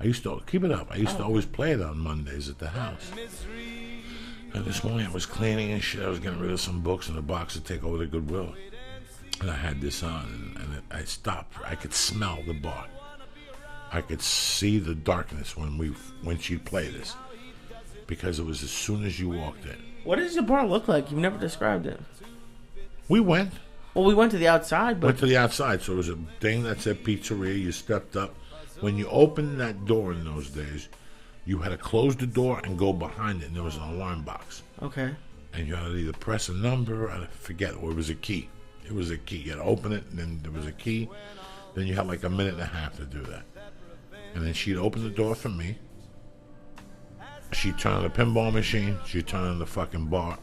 I used to keep it up. I used to always play it on Mondays at the house. And this morning I was cleaning and shit. I was getting rid of some books in a box to take over to Goodwill. And I had this on, and I stopped. I could smell the bar. I could see the darkness when she played this. Because it was as soon as you walked in. What does your bar look like? You've never described it. We went. Well, we went to the outside, but... Went to the outside, so it was a thing that said pizzeria. You stepped up. When you opened that door in those days, you had to close the door and go behind it, and there was an alarm box. Okay. And you had to either press a number, I forget, or it was a key. It was a key. You had to open it, and then there was a key. Then you had like a minute and a half to do that. And then she'd open the door for me. She'd turn on the pinball machine. She'd turn on the fucking bar,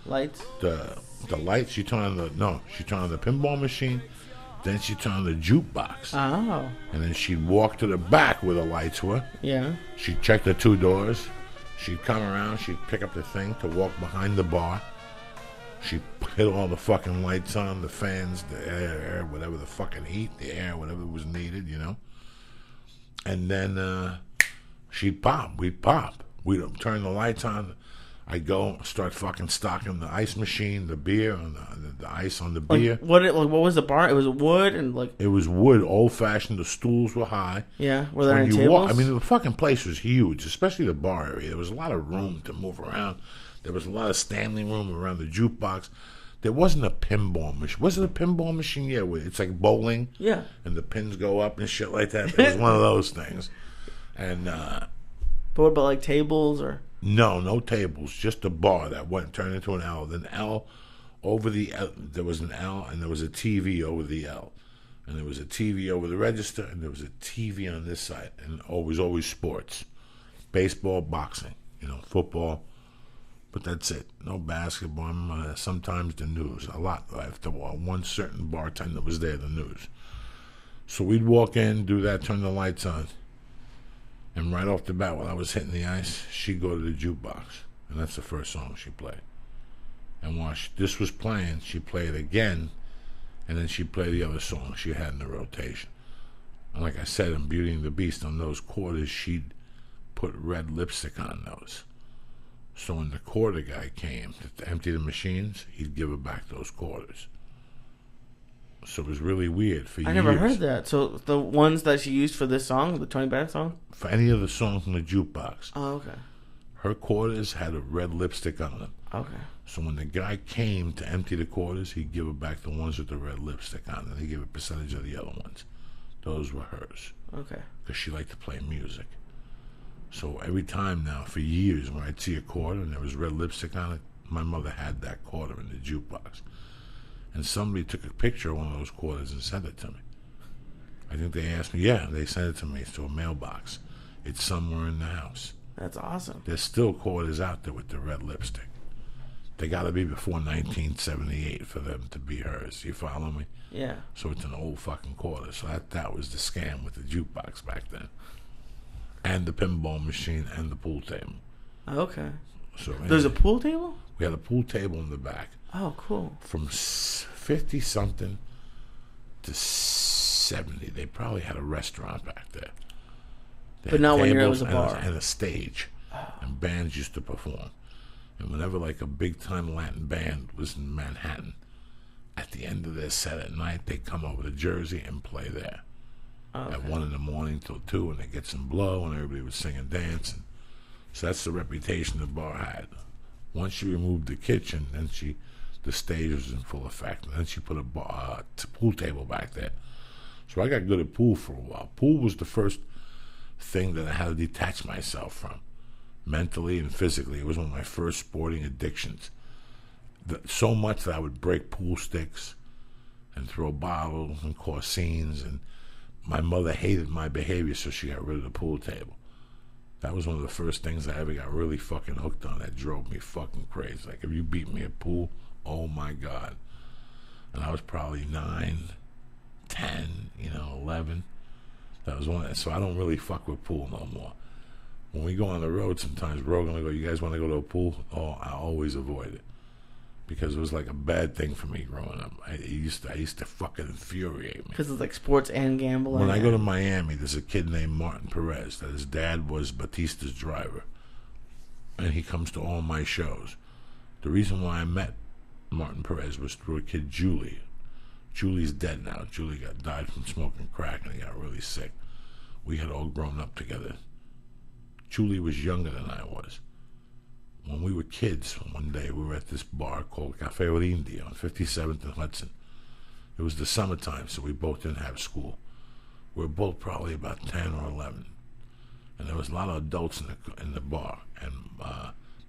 Lights? The lights. She turned on the pinball machine. Then she turned on the jukebox. Oh. And then she'd walk to the back where the lights were. Yeah. She'd check the two doors. She'd come around. She'd pick up the thing to walk behind the bar. She'd hit all the fucking lights on, the fans, the air, whatever the fucking heat, the air, whatever was needed, you know. And then she'd pop. We'd pop. We'd turn the lights on. I'd go start fucking stocking the ice machine, the beer, and the ice on the beer. What was the bar? It was wood and like... It was wood, old-fashioned. The stools were high. Yeah, were there any tables? I mean, the fucking place was huge, especially the bar area. There was a lot of room to move around. There was a lot of standing room around the jukebox. There wasn't a pinball machine. Was it a pinball machine? Yeah, it's like bowling. Yeah. And the pins go up and shit like that. It was one of those things. And but what about like tables or... No tables. Just a bar that turned into an L. Then L over the L. There was an L and there was a TV over the L. And there was a TV over the register and there was a TV on this side. And it was always sports. Baseball, boxing, football. But that's it. No basketball. Sometimes the news. A lot. After one certain bartender was there, the news. So we'd walk in, do that, turn the lights on. And right off the bat, while I was hitting the ice, she'd go to the jukebox. And that's the first song she played. And while this was playing, she'd play it again. And then she'd play the other song she had in the rotation. And like I said, in Beauty and the Beast, on those quarters, she'd put red lipstick on those. So when the quarter guy came to empty the machines, he'd give her back those quarters. So it was really weird for years. I never heard that. So the ones that she used for this song, the Tony Bennett song? For any of the songs from the jukebox. Oh, okay. Her quarters had a red lipstick on them. Okay. So when the guy came to empty the quarters, he'd give her back the ones with the red lipstick on them. He'd give a percentage of the other ones. Those were hers. Okay. Because she liked to play music. So every time now, for years, when I'd see a quarter and there was red lipstick on it, my mother had that quarter in the jukebox. And somebody took a picture of one of those quarters and sent it to me. I think they asked me, yeah, they sent it to me to a mailbox. It's somewhere in the house. That's awesome. There's still quarters out there with the red lipstick. They got to be before 1978 for them to be hers. You follow me? Yeah. So it's an old fucking quarter. So that was the scam with the jukebox back then. And the pinball machine and the pool table. Okay. So there's a pool table? We had a pool table in the back. Oh, cool. From 50-something to 70, they probably had a restaurant back there. But not when it was a bar. And a stage. And bands used to perform. And whenever like a big-time Latin band was in Manhattan, at the end of their set at night, they'd come over to Jersey and play there. Okay. At 1 in the morning till 2, and they get some blow, and everybody was singing, dancing. So that's the reputation the bar had. Once she removed the kitchen, then the stage was in full effect. And then she put a pool table back there. So I got good at pool for a while. Pool was the first thing that I had to detach myself from, mentally and physically. It was one of my first sporting addictions. So much that I would break pool sticks and throw bottles and cause scenes, and my mother hated my behavior, so she got rid of the pool table. That was one of the first things I ever got really fucking hooked on. That drove me fucking crazy. Like, if you beat me at pool, oh my God. And I was probably 9, 10, 11. That was one. So I don't really fuck with pool no more. When we go on the road, sometimes Rogan will go, "You guys want to go to a pool?" Oh, I always avoid it, because it was like a bad thing for me growing up. I used to fucking infuriate me. Because it's like sports and gambling. When I go to Miami, there's a kid named Martin Perez that his dad was Batista's driver, and he comes to all my shows. The reason why I met Martin Perez was through a kid, Julie. Julie's dead now. Julie died from smoking crack, and he got really sick. We had all grown up together. Julie was younger than I was. When we were kids, one day we were at this bar called Cafe Orindi on 57th and Hudson. It was the summertime, so we both didn't have school. We were both probably about 10 or 11. And there was a lot of adults in the bar. And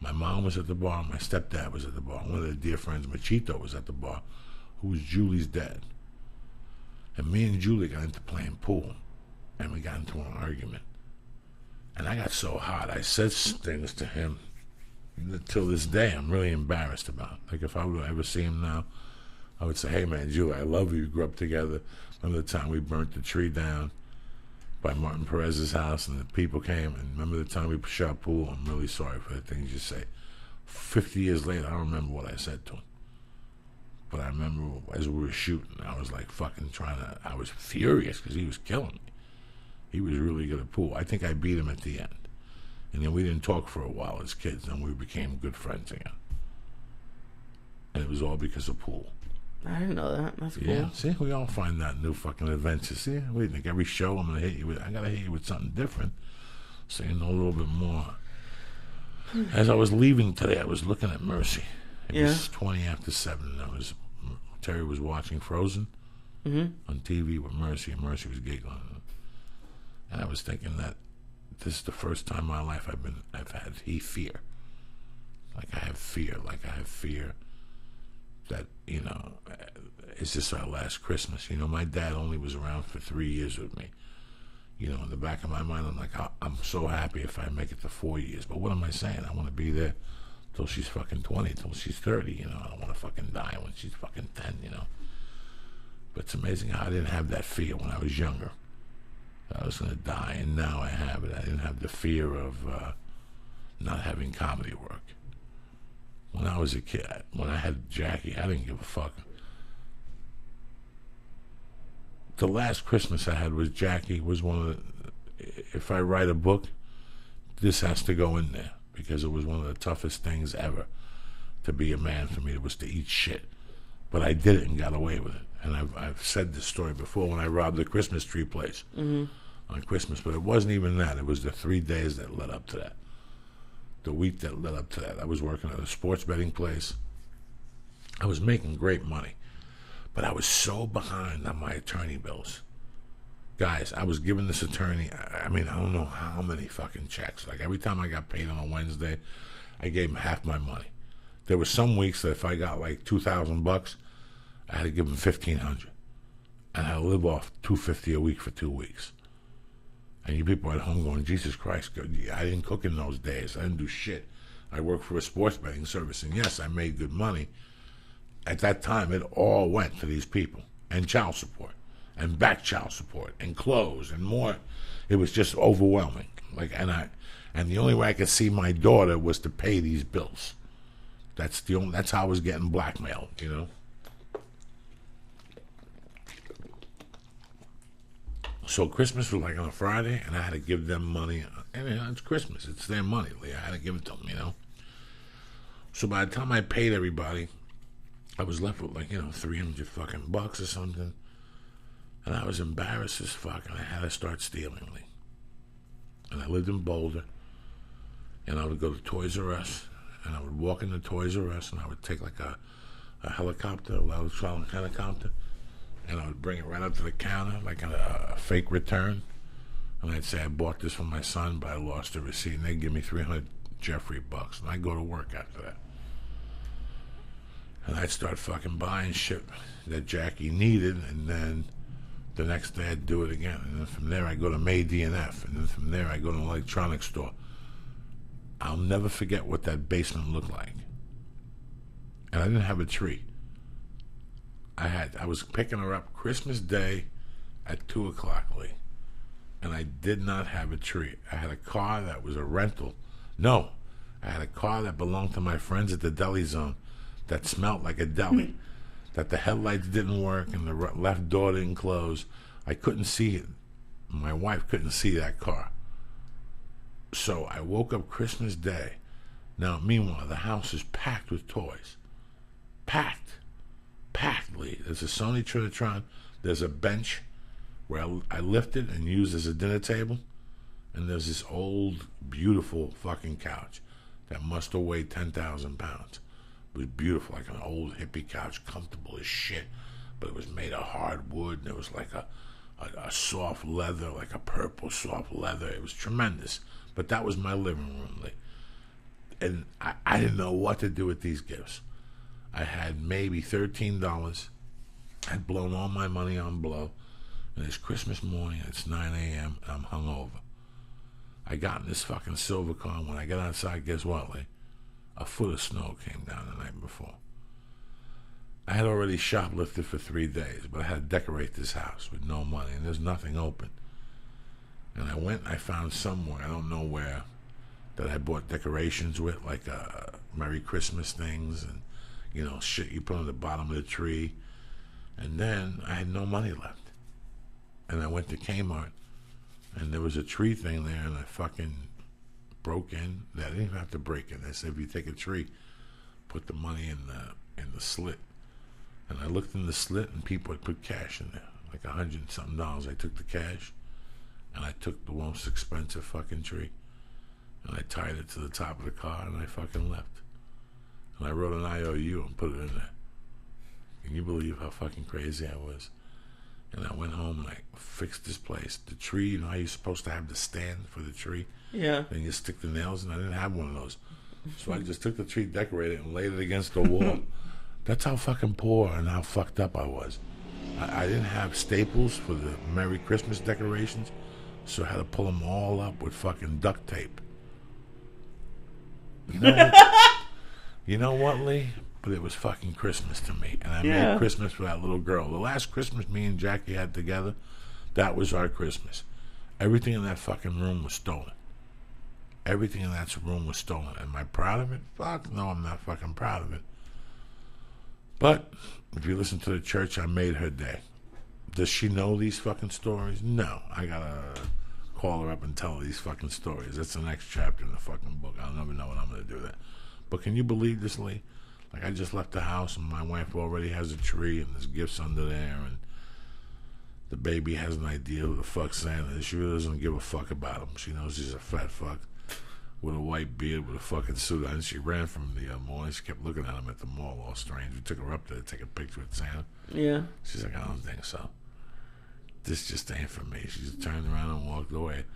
my mom was at the bar, my stepdad was at the bar. One of their dear friends, Machito, was at the bar, who was Julie's dad. And me and Julie got into playing pool, and we got into an argument. And I got so hot, I said things to him that till this day I'm really embarrassed about. Like, if I would ever see him now, I would say, "Hey man, Julie, I love you. We grew up together. Remember the time we burnt the tree down by Martin Perez's house and the people came, and remember the time we shot pool? I'm really sorry for the things you say." 50 years later, I don't remember what I said to him. But I remember as we were shooting, I was like fucking I was furious because he was killing me. He was really good at pool. I think I beat him at the end. And then we didn't talk for a while as kids, and we became good friends again. And it was all because of pool. I didn't know that. That's cool. Yeah, see, we all find that new fucking adventures. See, we think every show I gotta hit you with something different, so you know a little bit more. As I was leaving today, I was looking at Mercy. It was 20 after 7. Terry was watching Frozen on TV with Mercy, and Mercy was giggling. And I was thinking that this is the first time in my life I've had fear. Like, I have fear. Like, I have fear that, it's just our last Christmas. My dad only was around for 3 years with me. In the back of my mind, I'm like, I'm so happy if I make it to 4 years. But what am I saying? I want to be there till she's fucking 20, till she's 30, I don't want to fucking die when she's fucking 10, But it's amazing how I didn't have that fear when I was younger. I was going to die, and now I have it. I didn't have the fear of not having comedy work. When I was a kid, when I had Jackie, I didn't give a fuck. The last Christmas I had with Jackie was one of the, if I write a book, this has to go in there, because it was one of the toughest things ever to be a man for me. It was to eat shit. But I did it and got away with it. And I've said this story before when I robbed the Christmas tree place on Christmas. But it wasn't even that. It was the 3 days that led up to that. The week that led up to that. I was working at a sports betting place. I was making great money. But I was so behind on my attorney bills. Guys, I was giving this attorney, I don't know how many fucking checks. Like, every time I got paid on a Wednesday, I gave him half my money. There were some weeks that if I got like $2,000, I had to give him $1,500. And I had to live off $250 a week for 2 weeks. And you people at home going, Jesus Christ, I didn't cook in those days. I didn't do shit. I worked for a sports betting service, and yes, I made good money. At that time, it all went to these people, and child support, and back child support, and clothes, and more. It was just overwhelming. And the only way I could see my daughter was to pay these bills. That's how I was getting blackmailed, So Christmas was like on a Friday, and I had to give them money. And it's Christmas; it's their money. I had to give it to them, So by the time I paid everybody, I was left with $300 fucking bucks or something, and I was embarrassed as fuck, and I had to start stealing. And I lived in Boulder, and I would go to Toys R Us, and I would walk into Toys R Us, and I would take like a helicopter, a loud traveling helicopter, and I would bring it right up to the counter, like a fake return, And I'd say I bought this for my son, but I lost the receipt. And they'd give me 300 Jeffrey bucks. And I'd go to work after that. And I'd start fucking buying shit that Jackie needed. And then the next day I'd do it again. And then from there I'd go to May D&F. And then from there I'd go to an electronics store. I'll never forget what that basement looked like. And I didn't have a tree. I was picking her up Christmas Day at 2 o'clock, Lee. And I did not have a tree. I had a car that was a rental. No, I had a car that belonged to my friends at the deli zone that smelled like a deli. That the headlights didn't work and the left door didn't close. I couldn't see it. My wife couldn't see that car. So I woke up Christmas Day. Now, meanwhile, the house is packed with toys. Packed, Lee. There's a Sony Trinitron. There's a bench where I lifted and used as a dinner table. And there's this old, beautiful fucking couch that must have weighed 10,000 pounds. It was beautiful, like an old hippie couch, comfortable as shit. But it was made of hard wood, and it was like a soft leather, like a purple soft leather. It was tremendous. But that was my living room, Lee. And I didn't know what to do with these gifts. I had maybe $13. I'd blown all my money on blow. And it's Christmas morning, it's 9 a.m., and I'm hungover. I got in this fucking silver car, and when I got outside, guess what, Lee? A foot of snow came down the night before. I had already shoplifted for 3 days, but I had to decorate this house with no money, and there's nothing open. And I went and I found somewhere, I don't know where, that I bought decorations with, like Merry Christmas things and, you know, shit you put on the bottom of the tree. And then I had no money left. And I went to Kmart, and there was a tree thing there, and I fucking broke in. I didn't even have to break in. They said, if you take a tree, put the money in the slit. And I looked in the slit, and people had put cash in there, like $100-something. I took the cash, and I took the most expensive fucking tree, and I tied it to the top of the car, and I fucking left. And I wrote an IOU and put it in there. Can you believe how fucking crazy I was? And I went home and I fixed this place. The tree, you know how you're supposed to have the stand for the tree? Yeah. Then you stick the nails, and I didn't have one of those. So I just took the tree, decorated it, and laid it against the wall. That's how fucking poor and how fucked up I was. I didn't have staples for the Merry Christmas decorations, so I had to pull them all up with fucking duct tape. You know what, Lee? But it was fucking Christmas to me. And I made Christmas for that little girl. The last Christmas me and Jackie had together, that was our Christmas. Everything in that fucking room was stolen. Everything in that room was stolen. Am I proud of it? Fuck no, I'm not fucking proud of it. But if you listen to the church, I made her day. Does she know these fucking stories? No. I gotta call her up and tell her these fucking stories. That's the next chapter in the fucking book. I'll never know when I'm gonna do that. But can you believe this, Lee? Like, I just left the house, and my wife already has a tree, and there's gifts under there, and the baby has an idea who the fuck Santa is. She really doesn't give a fuck about him. She knows he's a fat fuck with a white beard with a fucking suit on. She ran from the mall. She kept looking at him at the mall, all strange. We took her up there to take a picture with Santa. Yeah. She's like, I don't think so. This just ain't for me. She just turned around and walked away.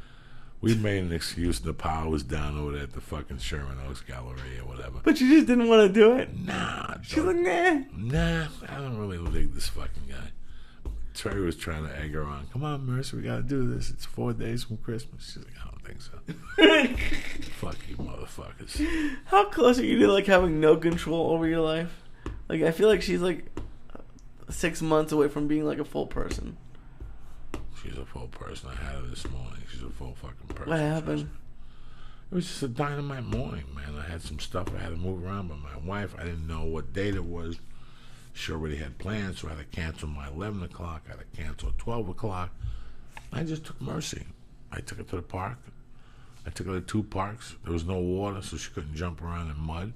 We made an excuse. The power was down over there at the fucking Sherman Oaks Gallery or whatever. But you just didn't want to do it? Nah. She's like, nah. Nah, I don't really dig this fucking guy. Trey was trying to egg her on. Come on, Mercy, we got to do this. It's 4 days from Christmas. She's like, I don't think so. Fuck you, motherfuckers. How close are you to, like, having no control over your life? Like, I feel like she's, like, 6 months away from being, like, a full person. She's a full person. I had her this morning. She's a full fucking person. What happened? It was just a dynamite morning, man. I had some stuff I had to move around, but my wife, I didn't know what date it was. She already had plans, so I had to cancel my 11 o'clock. I had to cancel 12 o'clock. I just took Mercy. I took her to the park. I took her to 2 parks. There was no water, so she couldn't jump around in mud.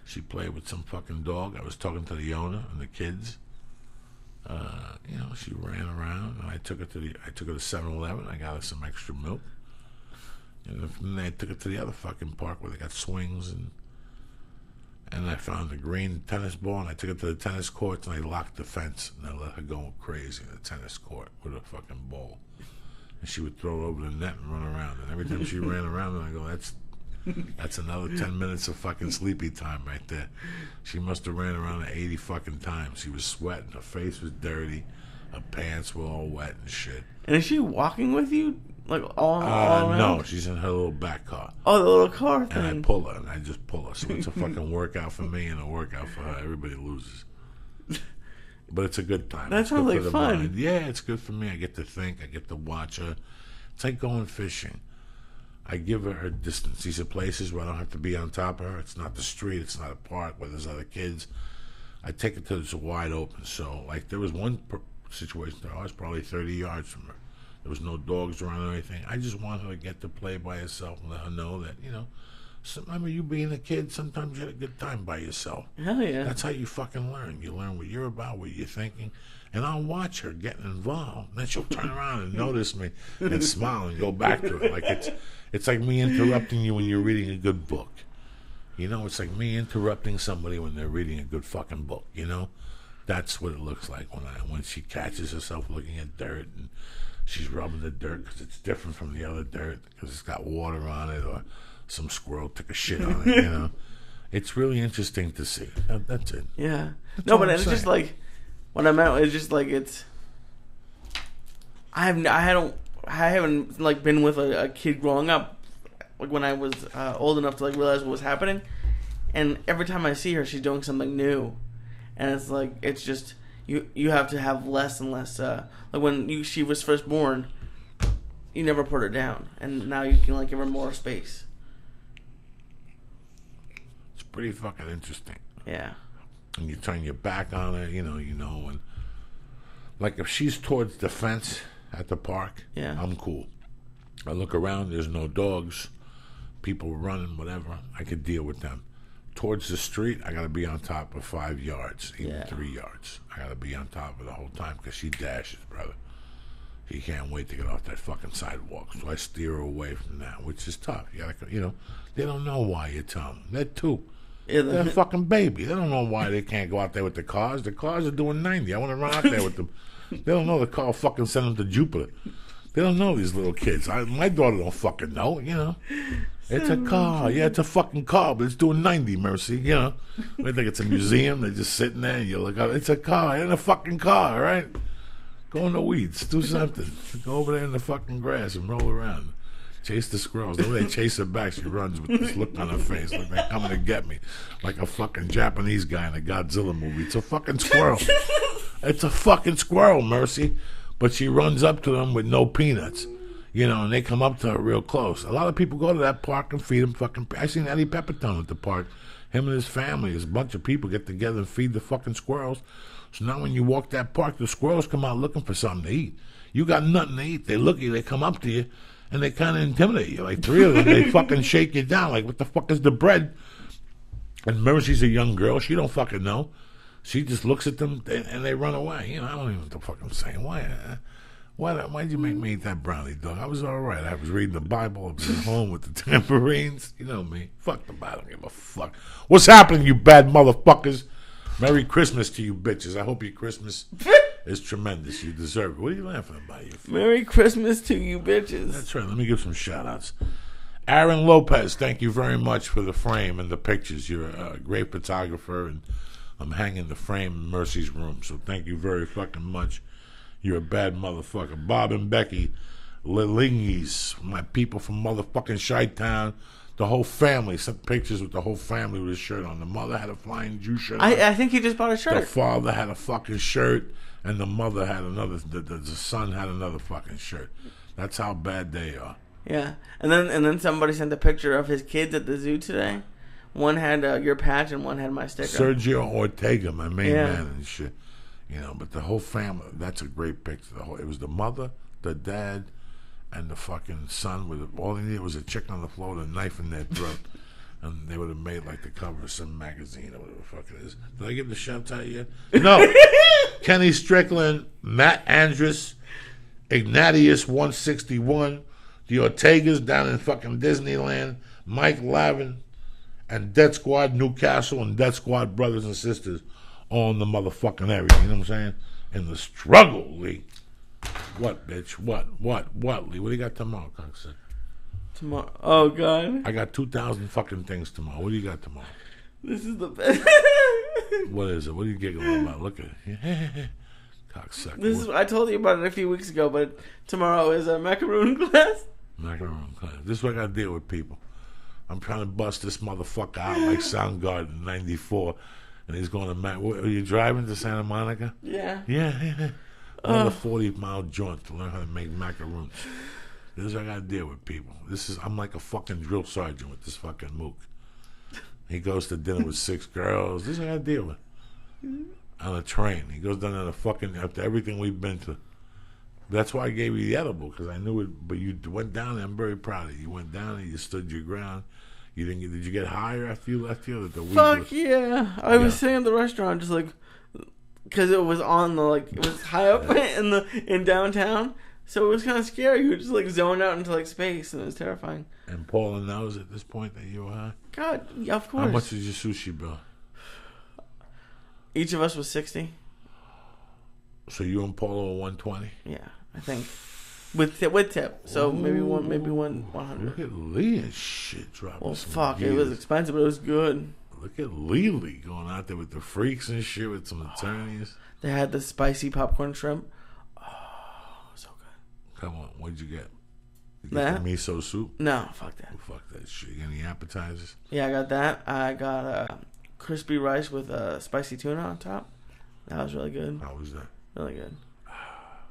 She played with some fucking dog. I was talking to the owner and the kids. You know, she ran around, and I took her to 7-Eleven. I got her some extra milk, and then I took her to the other fucking park where they got swings, and I found a green tennis ball, and I took her to the tennis courts, and I locked the fence, and I let her go crazy in the tennis court with a fucking ball. and she would throw it over the net and run around. And every time she ran around, I go, that's another 10 minutes of fucking sleepy time right there. She must have ran around 80 fucking times. She was sweating. Her face was dirty. Her pants were all wet and shit. And is she walking with you? Like all around? No, she's in her little back car. Oh, the little car thing. And I pull her, and I just pull her. So it's a fucking workout for me and a workout for her. Everybody loses. But it's a good time. That sounds like fun. Mind. Yeah, it's good for me. I get to think. I get to watch her. It's like going fishing. I give her distance. These are places where I don't have to be on top of her. It's not the street. It's not a park where there's other kids. I take it to it's wide open. So, like, there was one situation that I was probably 30 yards from her. There was no dogs around or anything. I just want her to get to play by herself and let her know that, remember you being a kid, sometimes you had a good time by yourself. Hell yeah. That's how you fucking learn. You learn what you're about, what you're thinking. And I'll watch her getting involved. Then she'll turn around and notice me and smile and go back to it. Like it's like me interrupting you when you're reading a good book. It's like me interrupting somebody when they're reading a good fucking book, That's what it looks like when she catches herself looking at dirt and she's rubbing the dirt because it's different from the other dirt because it's got water on it or some squirrel took a shit on it, It's really interesting to see. That's it. Yeah. No, but it's just like, what I meant is just like I haven't like been with a kid growing up, like when I was old enough to like realize what was happening, and every time I see her, she's doing something new, and it's like it's just you have to have less and less. Like when she was first born, you never put her down, and now you can like give her more space. It's pretty fucking interesting. Yeah. And you turn your back on her, and like if she's towards the fence at the park, yeah, I'm cool. I look around, there's no dogs, people running, whatever. I could deal with them. Towards the street, I got to be on top of 5 yards, even 3 yards. I got to be on top of her the whole time because she dashes, brother. She can't wait to get off that fucking sidewalk. So I steer her away from that, which is tough. You gotta, they don't know why you tell them. They're two. Yeah, they're a fucking baby. They don't know why they can't go out there with the cars. The cars are doing 90. I want to run out there with them. They don't know the car fucking send them to Jupiter. They don't know these little kids. My daughter don't fucking know, It's a car. Yeah, it's a fucking car, but it's doing 90, Mercy, They think it's a museum. They're just sitting there and you look out. It's a car. It's a fucking car, all right? Go in the weeds. Do something. Go over there in the fucking grass and roll around. Chase the squirrels. The way they chase her back, she runs with this look on her face like they're coming to get me. Like a fucking Japanese guy in a Godzilla movie. It's a fucking squirrel. It's a fucking squirrel, Mercy. But she runs up to them with no peanuts. And they come up to her real close. A lot of people go to that park and feed them fucking... I seen Eddie Pepitone at the park. Him and his family, a bunch of people get together and feed the fucking squirrels. So now when you walk that park, the squirrels come out looking for something to eat. You got nothing to eat. They look at you, they come up to you, and they kind of intimidate you. Like 3 of them, they fucking shake you down. Like, what the fuck is the bread? And Mercy's a young girl. She don't fucking know. She just looks at them, and they run away. I don't even know what the fuck I'm saying. Why'd you make me eat that brownie, dog? I was all right. I was reading the Bible. I was at home with the tambourines. You know me. Fuck the Bible. I don't give a fuck. What's happening, you bad motherfuckers? Merry Christmas to you bitches. I hope your Christmas is tremendous. You deserve it. What are you laughing about? Merry Christmas to you bitches. That's right. Let me give some shout-outs. Aaron Lopez, thank you very much for the frame and the pictures. You're a great photographer, and I'm hanging the frame in Mercy's room. So thank you very fucking much. You're a bad motherfucker. Bob and Becky Lilingis, my people from motherfucking Chi-Town. The whole family sent pictures with the whole family with a shirt on. The mother had a Flying Jew shirt on. I think he just bought a shirt. The father had a fucking shirt, and the mother had another. The son had another fucking shirt. That's how bad they are. Yeah, and then somebody sent a picture of his kids at the zoo today. One had your patch, and one had my sticker. Sergio Ortega, my main man and shit. But the whole family. That's a great picture. It was the mother, the dad, and the fucking son with all they needed was a chick on the floor with a knife in their throat. And they would have made like the cover of some magazine or whatever the fuck it is. Did I give the shout out yet? No. Kenny Strickland, Matt Andrus, Ignatius 161, the Ortegas down in fucking Disneyland, Mike Lavin, and Death Squad Newcastle and Death Squad brothers and sisters all in the motherfucking area. You know what I'm saying? In the struggle league. What, bitch? What, Lee? What do you got tomorrow, cocksucker? Tomorrow. Oh, God. I got 2,000 fucking things tomorrow. What do you got tomorrow? This is the best. What is it? What are you giggling about? Look at it. Cocksucker. I told you about it a few weeks ago, but tomorrow is a macaroon class. Macaron class. This is what I got to deal with, people. I'm trying to bust this motherfucker out like Soundgarden in 94, and he's going to are you driving to Santa Monica? Yeah. Yeah. Another 40-mile jaunt to learn how to make macaroons. This is what I got to deal with, people. I'm like a fucking drill sergeant with this fucking mook. He goes to dinner with 6 girls. This is what I got to deal with. On a train. He goes down on a fucking, after everything we've been to. That's why I gave you the edible, because I knew it. But you went down there. I'm very proud of you. You went down and you stood your ground. You didn't. Did you get higher after you left here? Fuck yeah! I was sitting at the restaurant just like, because it was on the it was high up in downtown, so it was kind of scary. You were just like zoned out into like space, and it was terrifying. And Paula knows at this point that you were high. God, yeah, of course. How much is your sushi bill? Each of us was 60. So you and Paula were 120. Yeah, I think with tip. So maybe 100. Look at Lee and shit dropping. Well, fuck, it was expensive, but it was good. Look at Lee going out there with the freaks and shit with some attorneys. They had the spicy popcorn shrimp. Oh, so good. Come on, what'd you get? You that? The miso soup? No, fuck that. Oh, fuck that shit. You got any appetizers? Yeah, I got that. I got crispy rice with spicy tuna on top. That was really good. How was that? Really good.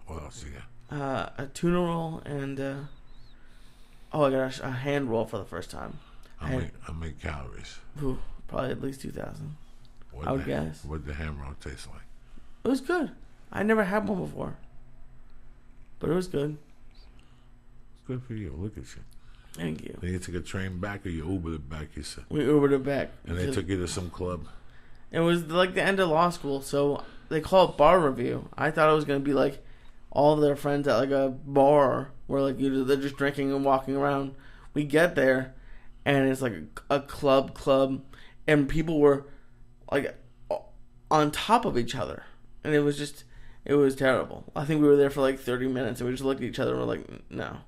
What else you got? A tuna roll and I got a hand roll for the first time. How many calories? Ooh, probably at least 2,000. I would guess. What did the hand roll taste like? It was good. I never had one before, but it was good. Good for you. Look at you. Thank you. Then you took a train back, or you Ubered it back? You said we Ubered it back, and they took you to some club. It was like the end of law school, so they call it bar review. I thought it was gonna be like all of their friends at like a bar where like they're just drinking and walking around. We get there, and it's like a club, and people were like on top of each other, and it was terrible. I think we were there for like 30 minutes, and we just looked at each other and we're like, no,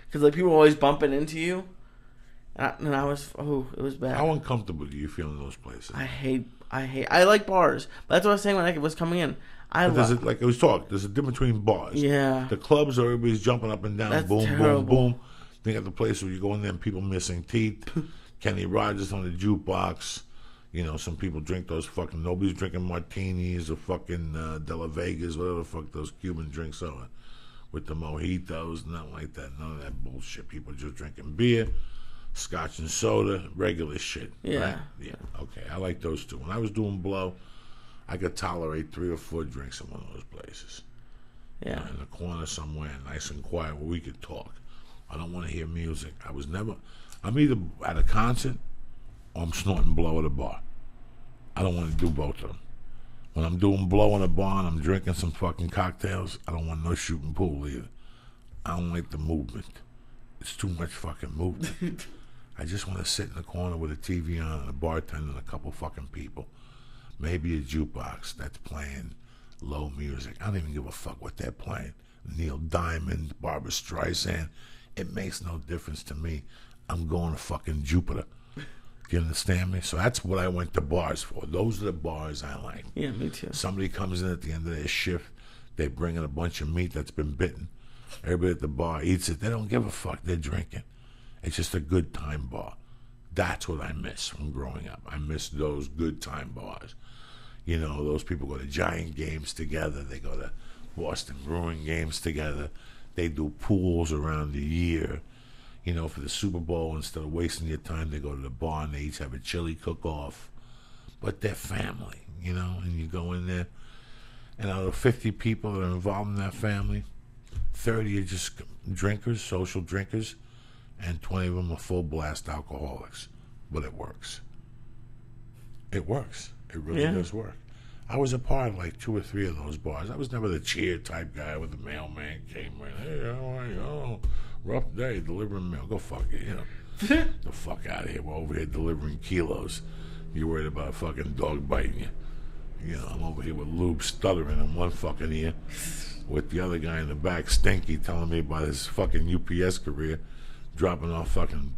because like people were always bumping into you, and I was it was bad. How uncomfortable do you feel in those places? I like bars. But that's what I was saying when I was coming in. There's a difference between bars. Yeah. The clubs are everybody's jumping up and down. That's boom, terrible. boom, boom. They got the place where you go in there and people missing teeth. Kenny Rogers on the jukebox. You know, some people drink those fucking, nobody's drinking martinis or fucking De La Vegas, whatever the fuck those Cuban drinks are. With the mojitos, nothing like that. None of that bullshit. People just drinking beer, scotch and soda, regular shit. Yeah. Right? Yeah. Okay. I like those two. When I was doing blow, I could tolerate 3 or 4 drinks in one of those places. Yeah. In a corner somewhere, nice and quiet, where we could talk. I don't want to hear music. I'm either at a concert or I'm snorting blow at a bar. I don't want to do both of them. When I'm doing blow in a bar and I'm drinking some fucking cocktails, I don't want no shooting pool either. I don't like the movement. It's too much fucking movement. I just want to sit in the corner with a TV on and a bartender and a couple fucking people. Maybe a jukebox that's playing low music. I don't even give a fuck what they're playing. Neil Diamond, Barbra Streisand. It makes no difference to me. I'm going to fucking Jupiter. Do you understand me? So that's what I went to bars for. Those are the bars I like. Yeah, me too. Somebody comes in at the end of their shift. They bring in a bunch of meat that's been bitten. Everybody at the bar eats it. They don't give a fuck. They're drinking. It's just a good time bar. That's what I miss from growing up. I miss those good time bars. You know, those people go to Giant games together. They go to Boston Brewing games together. They do pools around the year. You know, for the Super Bowl, instead of wasting your time, they go to the bar and they each have a chili cook-off. But they're family, you know, and you go in there. And out of 50 people that are involved in that family, 30 are just drinkers, social drinkers, and 20 of them are full-blast alcoholics. But it works. It works. It really does work. I was a part of like 2 or 3 of those bars. I was never the cheer type guy with the mailman came in. Hey, how are you? Rough day delivering mail. Go fuck it, you know. The fuck out of here. We're over here delivering kilos. You're worried about a fucking dog biting you. You know, I'm over here with lube stuttering in one fucking ear. with the other guy in the back, Stinky, telling me about his fucking UPS career, dropping off fucking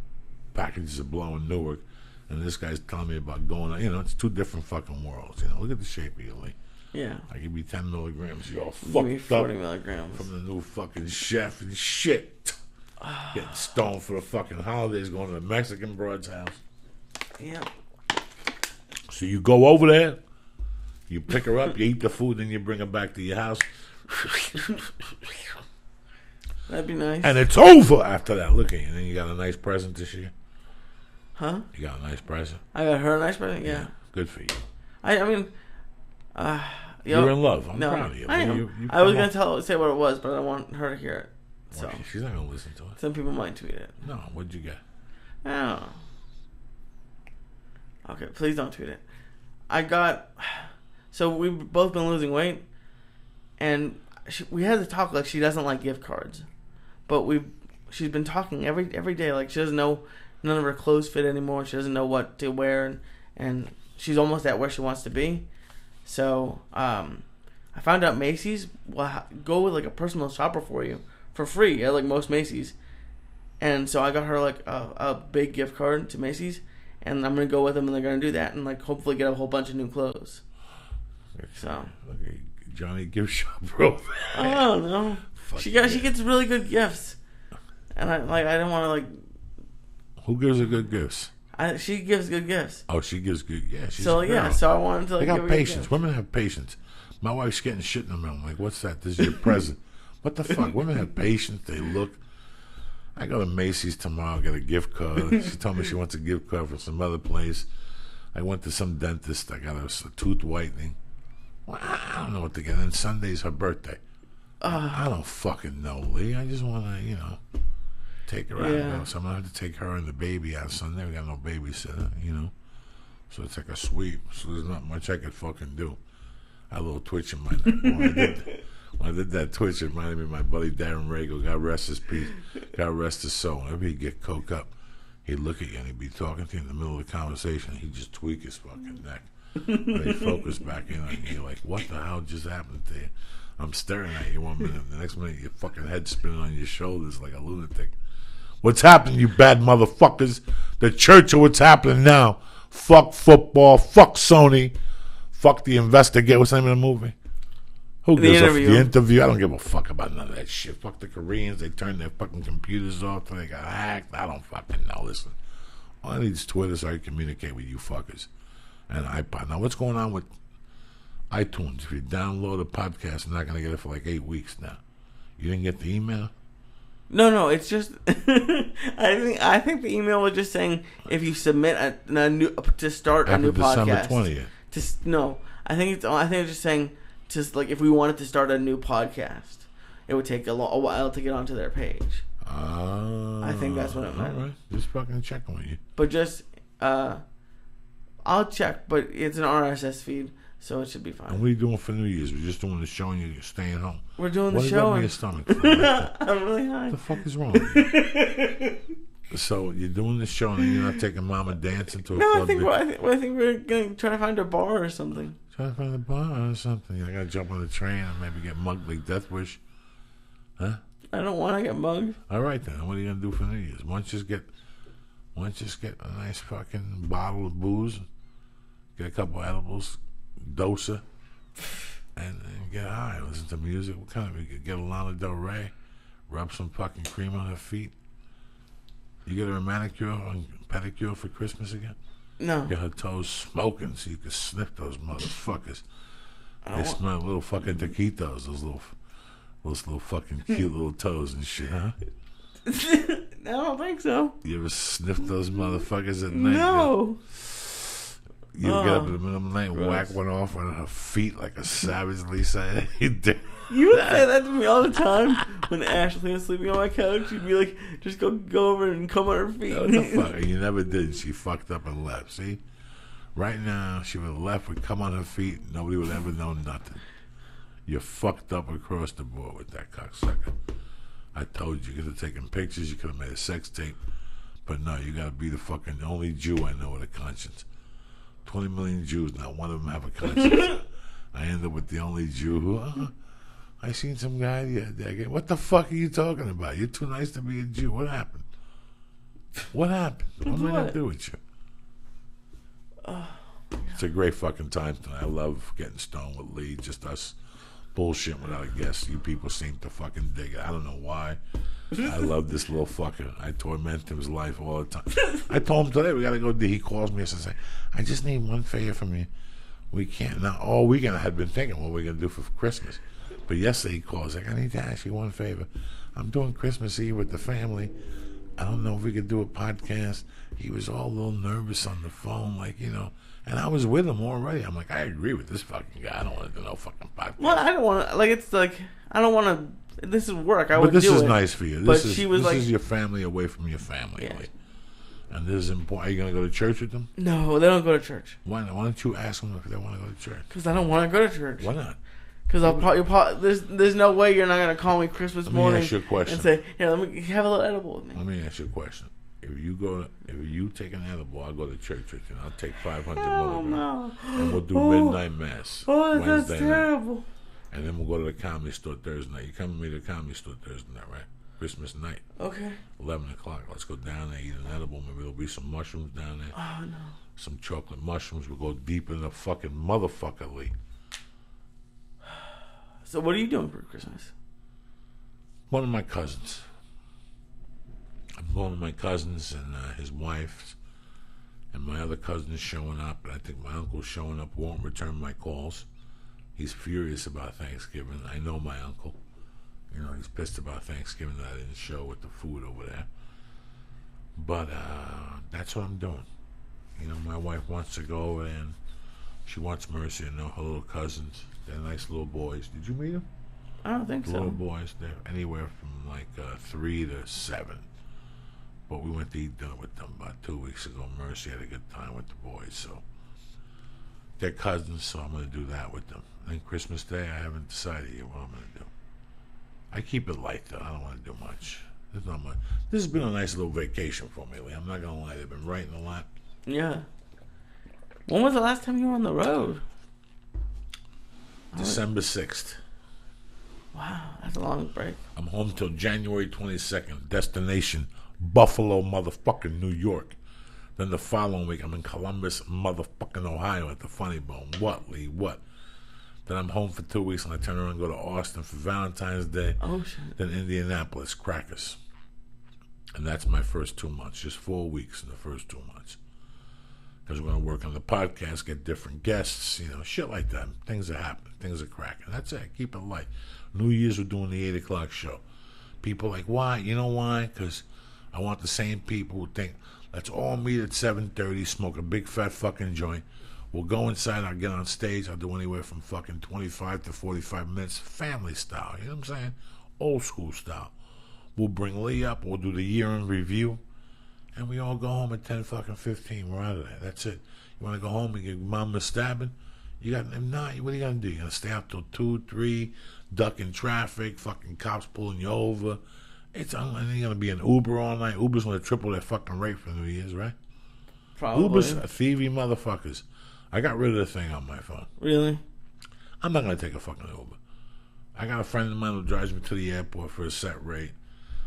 packages of blow in Newark. And this guy's telling me about going on. It's two different fucking worlds. Look at the shape of you, Lee. Yeah. I give you 10 milligrams. You're all Give me fucked up 40 milligrams. from the new fucking chef and shit. Getting stoned for the fucking holidays, going to the Mexican broad's house. Yeah. So you go over there, you pick her up, you eat the food, then you bring her back to your house. That'd be nice. And it's over after that. Look at you. And then you got a nice present this year. Huh? You got a nice present. I got her a nice present. Yeah. Good for you. I mean, you're in love. I'm no, proud of you. I am. You I was gonna say what it was, but I want her to hear it. So well, she's not gonna listen to it. Some people might tweet it. No. What'd you get? I don't know. Okay, please don't tweet it. I got. So we've both been losing weight, and we had to talk like she doesn't like gift cards, but she's been talking every day like she doesn't know. None of her clothes fit anymore. She doesn't know what to wear, and she's almost at where she wants to be. So I found out Macy's will go with like a personal shopper for you for free at like most Macy's, and so I got her like a big gift card to Macy's, and I'm gonna go with them, and they're gonna do that, and like hopefully get a whole bunch of new clothes. So okay, Johnny gift shop, bro. I don't know. She gets really good gifts, and I don't want to like. Who gives her good gifts? She gives good gifts. Oh, she gives good. Yeah, she's so a girl. yeah. So I wanted to. Like, they got give her patience. Women have patience. My wife's getting shit in the mail. I'm like, what's that? This is your present. What the fuck? Women have patience. They look. I go to Macy's tomorrow. Get a gift card. She told me she wants a gift card for some other place. I went to some dentist. I got a tooth whitening. Well, I don't know what to get. And Sunday's her birthday. I don't fucking know, Lee. I just want to, take her out. So I'm going to have to take her and the baby out Sunday. We got no babysitter, So it's like a sweep. So there's not much I could fucking do. I had a little twitch in my neck. When I did that twitch, it reminded me of my buddy Darren Rago. God rest his peace. God rest his soul. Whenever he'd get coke up, he'd look at you and he'd be talking to you in the middle of the conversation. He'd just tweak his fucking neck. And he'd focus back in on you. You're like, what the hell just happened to you? I'm staring at you 1 minute. The next minute, your fucking head spinning on your shoulders like a lunatic. What's happening, you bad motherfuckers? The church of what's happening now. Fuck football. Fuck Sony. Fuck the investigate. What's the name of the movie? Who gives the interview? I don't give a fuck about none of that shit. Fuck the Koreans. They turned their fucking computers off till they got hacked. I don't fucking know. Listen. All I need is Twitter so I can communicate with you fuckers. And iPod. Now, what's going on with iTunes? If you download a podcast, you're not going to get it for like 8 weeks now. You didn't get the email? No, it's just I think the email was just saying if you submit a new to start a new podcast. December 20th. I think it's just saying just like if we wanted to start a new podcast, it would take a while to get onto their page. I think that's what it meant. All right, just fucking checking with you. But just I'll check, but it's an RSS feed, so it should be fine. And what are you doing for New Year's? We're just doing the show and you're staying home. We're doing the show. What in your stomach? I'm really high. What the fuck is wrong with you? So you're doing the show and you're not taking Mama dancing to a club? No, I think we're going to try to find a bar or something. Try to find a bar or something. I got to jump on the train and maybe get mugged like Death Wish. Huh? I don't want to get mugged. All right then. What are you going to do for New Year's? Why don't you just get a nice fucking bottle of booze, get a couple edibles, dose her, and get high. Listen to music. What kind of? We could get a Lana Del Rey, rub some fucking cream on her feet. You get her a manicure and pedicure for Christmas again? No. Get her toes smoking so you can sniff those motherfuckers. They smell little fucking taquitos, those little fucking cute little toes and shit, huh? I don't think so. You ever sniff those motherfuckers at night? No. You get up in the middle of the night and whack one off on her feet like a savage Lee Syatt. You would say that to me all the time. When Ashley was sleeping on my couch, you'd be like, just go over and come on her feet. What the fuck? You never did. She fucked up and left. See? Right now, she would have left, would come on her feet, nobody would ever know nothing. You're fucked up across the board with that cocksucker. I told you could have taken pictures, you could have made a sex tape. But no, you gotta be the fucking only Jew I know with a conscience. 20 million Jews, not one of them have a conscience. I end up with the only Jew I seen some guy the other day. What the fuck are you talking about? You're too nice to be a Jew. What happened? What happened? What am I going to do with you? It's a great fucking time tonight. I love getting stoned with Lee. Just us bullshit without a guest. You people seem to fucking dig it. I don't know why. I love this little fucker. I torment his life all the time. I told him today we got to go. He calls me and says, I just need one favor from you. We can't. Now, all weekend I had been thinking what we're going to do for Christmas. But yesterday he calls, like, I need to ask you one favor. I'm doing Christmas Eve with the family. I don't know if we could do a podcast. He was all a little nervous on the phone, like, you know. And I was with him already. I'm like, I agree with this fucking guy. I don't want to do no fucking podcast. Well, I don't want to, like, it's like, I don't want to, this is work. But this is nice for you. But she was this like, is your family away from your family. Yeah. Like. And this is important. Are you going to go to church with them? No, they don't go to church. Why not? Why don't you ask them if they want to go to church? Because I don't want to go to church. Why not? Because there's no way you're not going to call me Christmas morning ask you a question. and say, here, let me have a little edible with me. Let me ask you a question. If you take an edible, I'll go to church with you. I'll take 500 milligrams. No. And we'll do midnight mass. Oh, that's Wednesday terrible. Night. And then we'll go to the comedy store Thursday night. You come with me to the comedy store Thursday night, right? Christmas night. Okay. 11 o'clock. Let's go down there, eat an edible. Maybe there'll be some mushrooms down there. Oh, no. Some chocolate mushrooms. We'll go deep in the fucking motherfucker, Lee. So what are you doing for Christmas? One of my cousins. I'm going to my cousins and his wife, and my other cousin is showing up. And I think my uncle's showing up. Won't return my calls. He's furious about Thanksgiving. I know my uncle. You know, he's pissed about Thanksgiving that I didn't show with the food over there. But that's what I'm doing. You know, my wife wants to go over there, and she wants Mercy to know her little cousins. They're nice little boys. Did you meet them? I don't think so. Little boys. They're anywhere from like 3 to 7. But we went to eat dinner with them about 2 weeks ago. Mercy had a good time with the boys, so they're cousins, so I'm going to do that with them. And Christmas Day, I haven't decided yet what I'm going to do. I keep it light, though. I don't want to do much. There's not much. This has been a nice little vacation for me, Lee. I'm not going to lie. They've been writing a lot. Yeah. When was the last time you were on the road? December 6th. Wow, that's a long break. I'm home till January 22nd. Destination, Buffalo, motherfucking New York. Then the following week, I'm in Columbus, motherfucking Ohio at the Funny Bone. What, Lee? What? Then I'm home for 2 weeks, and I turn around and go to Austin for Valentine's Day. Oh, shit. Then Indianapolis, Crackers. And that's my first 2 months. Just 4 weeks in the first 2 months. Because we're going to work on the podcast, get different guests, you know, shit like that. Things are happening. Things are cracking. That's it. Keep it light. New Year's, we're doing the 8 o'clock show. People like, why? You know why? Because I want the same people who think, let's all meet at 7:30, smoke a big fat fucking joint. We'll go inside, I'll get on stage, I'll do anywhere from fucking 25 to 45 minutes, family style, you know what I'm saying? Old school style. We'll bring Lee up, we'll do the year in review, and we all go home at 10 fucking 15, we're out of there, that's it. You want to go home and get mama stabbing? You got, if not, what are you going to do? You're going to stay up till 2, 3, ducking traffic, fucking cops pulling you over. It's you're going to be an Uber all night. Uber's going to triple their fucking rate for New Year's, right? Probably. Uber's thievy motherfuckers. I got rid of the thing on my phone. Really? I'm not going to take a fucking Uber. I got a friend of mine who drives me to the airport for a set rate.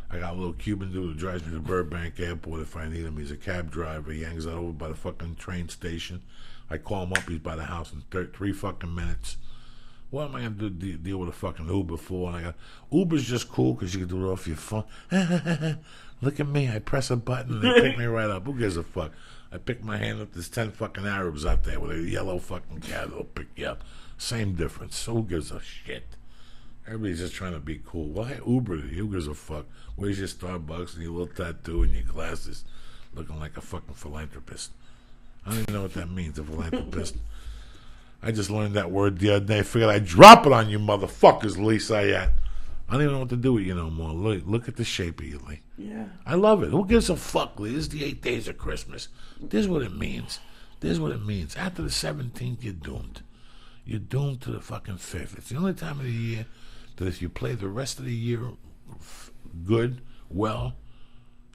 I got a little Cuban dude who drives me to Burbank Airport if I need him. He's a cab driver. He hangs out over by the fucking train station. I call him up. He's by the house in 3 fucking minutes. What am I going to do? Deal with a fucking Uber for? And Uber's just cool because you can do it off your phone. Look at me. I press a button and they pick me right up. Who gives a fuck? I pick my hand up. There's 10 fucking Arabs out there with a yellow fucking cat. They'll pick you up. Same difference. So who gives a shit? Everybody's just trying to be cool. Why Uber? Who gives a fuck? Where's your Starbucks and your little tattoo and your glasses? Looking like a fucking philanthropist. I don't even know what that means, a philanthropist. I just learned that word the other day. I figured I'd drop it on you motherfuckers, Lee Syatt. I don't even know what to do with you no more. Look at the shape of you, Lee. Yeah. I love it. Who gives a fuck, Lee? This is the 8 days of Christmas. This is what it means. This is what it means. After the 17th, you're doomed. You're doomed to the fucking 5th. It's the only time of the year that if you play the rest of the year good, well,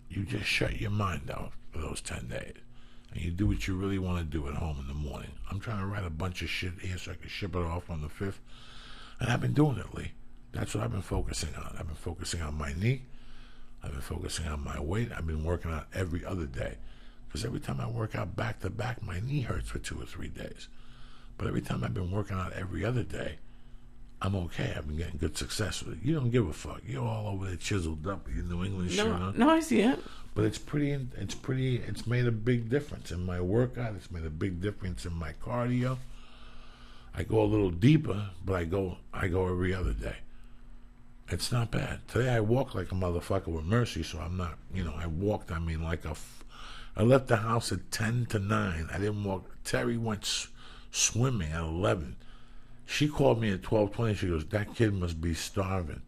you just shut your mind out for those 10 days. And you do what you really want to do at home in the morning. I'm trying to write a bunch of shit here so I can ship it off on the 5th. And I've been doing it, Lee. That's what I've been focusing on. I've been focusing on my knee. I've been focusing on my weight. I've been working out every other day. Because every time I work out back to back, my knee hurts for 2 or 3 days. But every time I've been working out every other day, I'm okay. I've been getting good success with it. You don't give a fuck. You're all over there chiseled up with your New England shirt on. No, I see it. But it's made a big difference in my workout. It's made a big difference in my cardio. I go a little deeper, but I go every other day. It's not bad. Today I walk like a motherfucker with mercy, so I'm not, I walked, I left the house at 10 to 9. I didn't walk. Terry went swimming at 11. She called me at 12:20. She goes, that kid must be starving.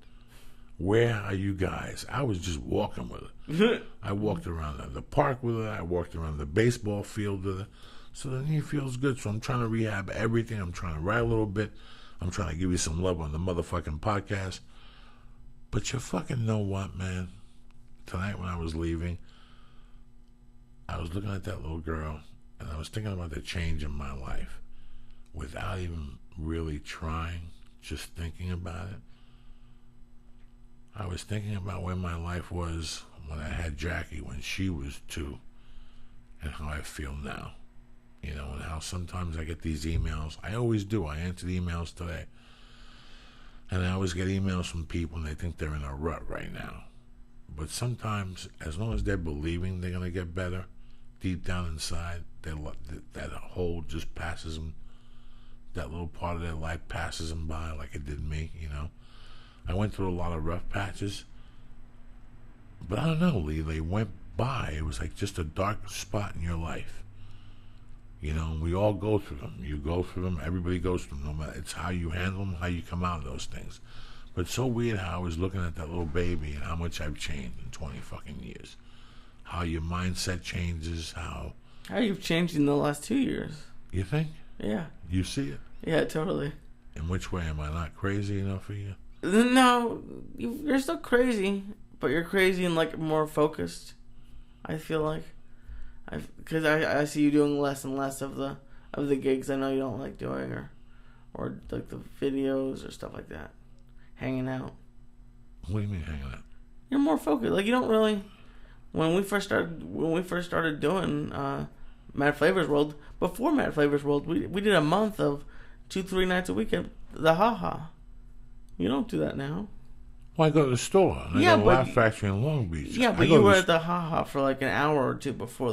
Where are you guys? I was just walking with her. I walked around the park with her. I walked around the baseball field with her. So the knee feels good. So I'm trying to rehab everything. I'm trying to write a little bit. I'm trying to give you some love on the motherfucking podcast. But you fucking know what, man? Tonight when I was leaving, I was looking at that little girl, and I was thinking about the change in my life without even really trying, just thinking about it. I was thinking about where my life was when I had Jackie, when she was 2, and how I feel now. And how sometimes I get these emails. I always do. I answered emails today. And I always get emails from people and they think they're in a rut right now. But sometimes, as long as they're believing they're going to get better, deep down inside, that hole just passes them. That little part of their life passes them by like it did me, I went through a lot of rough patches. But I don't know, Lee, they went by. It was like just a dark spot in your life. We all go through them. You go through them. Everybody goes through them. No matter, it's how you handle them, how you come out of those things. But it's so weird how I was looking at that little baby and how much I've changed in 20 fucking years. How your mindset changes, how you've changed in the last 2 years. You think? Yeah. You see it? Yeah, totally. In which way? Am I not crazy enough for you? No, you're still crazy, but you're crazy and more focused. I feel like. Because I see you doing less and less of the gigs I know you don't like doing, or like the videos or stuff like that, hanging out. What do you mean hanging out? You're more focused. Like you don't really. When we first started doing Mad Flavors World, before Mad Flavors World, we did a month of 2-3 nights a week at the Ha. You don't do that now. Well, I go to the store. And I go to Laugh Factory in Long Beach. Yeah, but you were at the Ha for like an hour or two before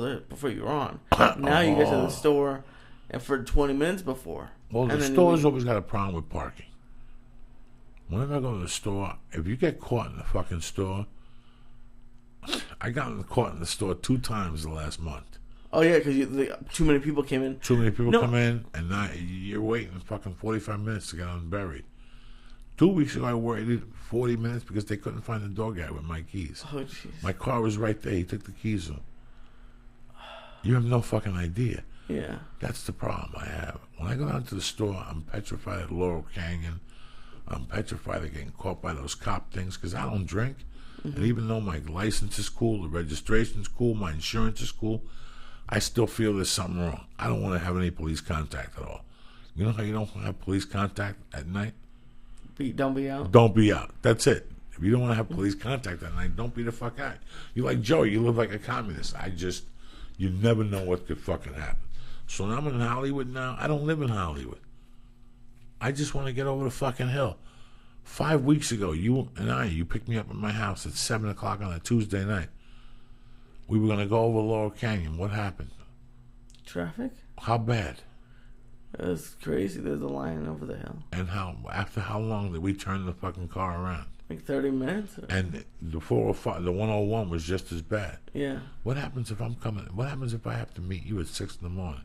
you were on. Now you get to the store and for 20 minutes before. Well, the store's always got a problem with parking. Whenever I go to the store, if you get caught in the fucking store, I got caught in the store 2 times the last month. Oh, yeah, because too many people came in. Too many people come in, and now you're waiting fucking 45 minutes to get unburied. 2 weeks ago, I waited 40 minutes because they couldn't find the door guy with my keys. Oh, jeez. My car was right there. He took the keys off. You have no fucking idea. Yeah. That's the problem I have. When I go down to the store, I'm petrified at Laurel Canyon. I'm petrified of getting caught by those cop things because I don't drink. Mm-hmm. And even though my license is cool, the registration's cool, my insurance is cool, I still feel there's something wrong. I don't want to have any police contact at all. You know how you don't have police contact at night? Don't be out. Don't be out. That's it. If you don't want to have police contact at night, don't be the fuck out. You're like Joe. You live like a communist. You never know what could fucking happen. So now I'm in Hollywood now. I don't live in Hollywood. I just want to get over the fucking hill. 5 weeks ago, you picked me up at my house at 7 o'clock on a Tuesday night. We were going to go over Laurel Canyon. What happened? Traffic? How bad? It was crazy. There's a line over the hill. And after how long did we turn the fucking car around? Like 30 minutes? And the 405, the 101 was just as bad. Yeah. What happens if I'm coming? What happens if I have to meet you at 6 in the morning?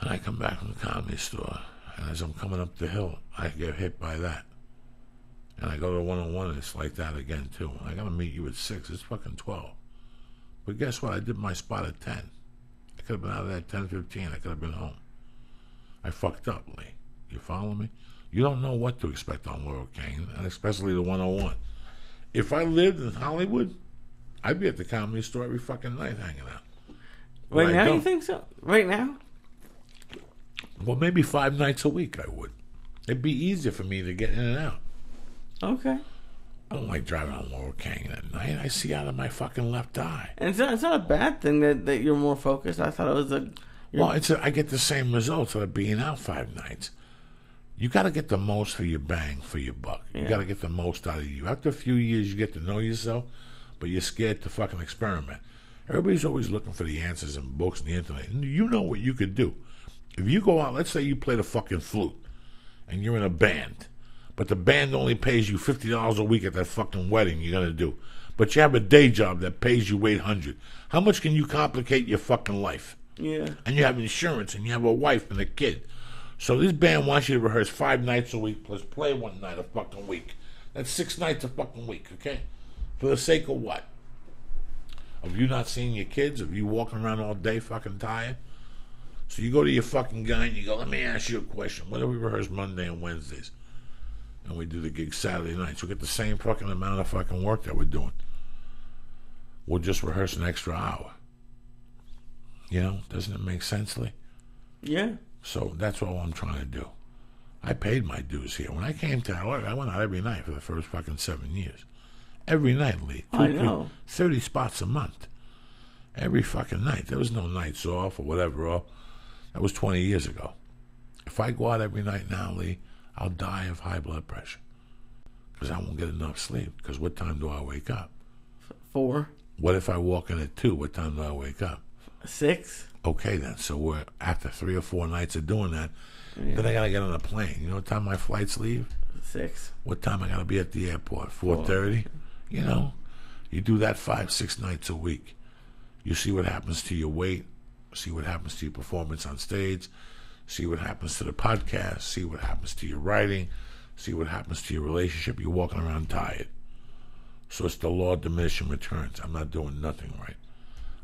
And I come back from the Comedy Store, and as I'm coming up the hill, I get hit by that. And I go to 101, and it's like that again, too. I got to meet you at 6. It's fucking 12. But guess what? I did my spot at 10. I could have been out of there at 10:15. I could have been home. I fucked up, Lee. You follow me? You don't know what to expect on Laurel Canyon, and especially the 101. If I lived in Hollywood, I'd be at the Comedy Store every fucking night hanging out. But right now, you think so? Right now? Well, maybe 5 nights a week I would. It'd be easier for me to get in and out. Okay. I don't like driving on Lower Canyon at night. I see out of my fucking left eye. And it's not a bad thing that you're more focused. I thought it was I get the same results out of being out 5 nights. You got to get the most for your bang, for your buck. You got to get the most out of you. After a few years, you get to know yourself, but you're scared to fucking experiment. Everybody's always looking for the answers in books and the internet. And you know what you could do. If you go out, let's say you play the fucking flute, and you're in a band, but the band only pays you $50 a week at that fucking wedding you're going to do. But you have a day job that pays you $800. How much can you complicate your fucking life? Yeah. And you have insurance, and you have a wife and a kid. So this band wants you to rehearse 5 nights a week, plus play 1 night a fucking week. That's 6 nights a fucking week, okay? For the sake of what? Of you not seeing your kids? Of you walking around all day fucking tired? So you go to your fucking guy and you go, let me ask you a question. What do we rehearse Monday and Wednesdays? And we do the gig Saturday nights. We get the same fucking amount of fucking work that we're doing. We'll just rehearse an extra hour. You know, doesn't it make sense, Lee? Yeah. So that's all I'm trying to do. I paid my dues here. When I came to LA, I went out every night for the first fucking 7 years. Every night, Lee. I know. 30 spots a month. Every fucking night. There was no nights off or whatever. That was 20 years ago. If I go out every night now, Lee, I'll die of high blood pressure. Because I won't get enough sleep. Because what time do I wake up? 4. What if I walk in at 2? What time do I wake up? 6. Okay, then. So we're after 3 or 4 nights of doing that. Yeah. Then I got to get on a plane. You know what time my flights leave? 6. What time I got to be at the airport? 4:30? You know? You do that 5, 6 nights a week. You see what happens to your weight. See what happens to your performance on stage. See what happens to the podcast. See what happens to your writing. See what happens to your relationship. You're walking around tired. So it's the law of diminishing returns. I'm not doing nothing right.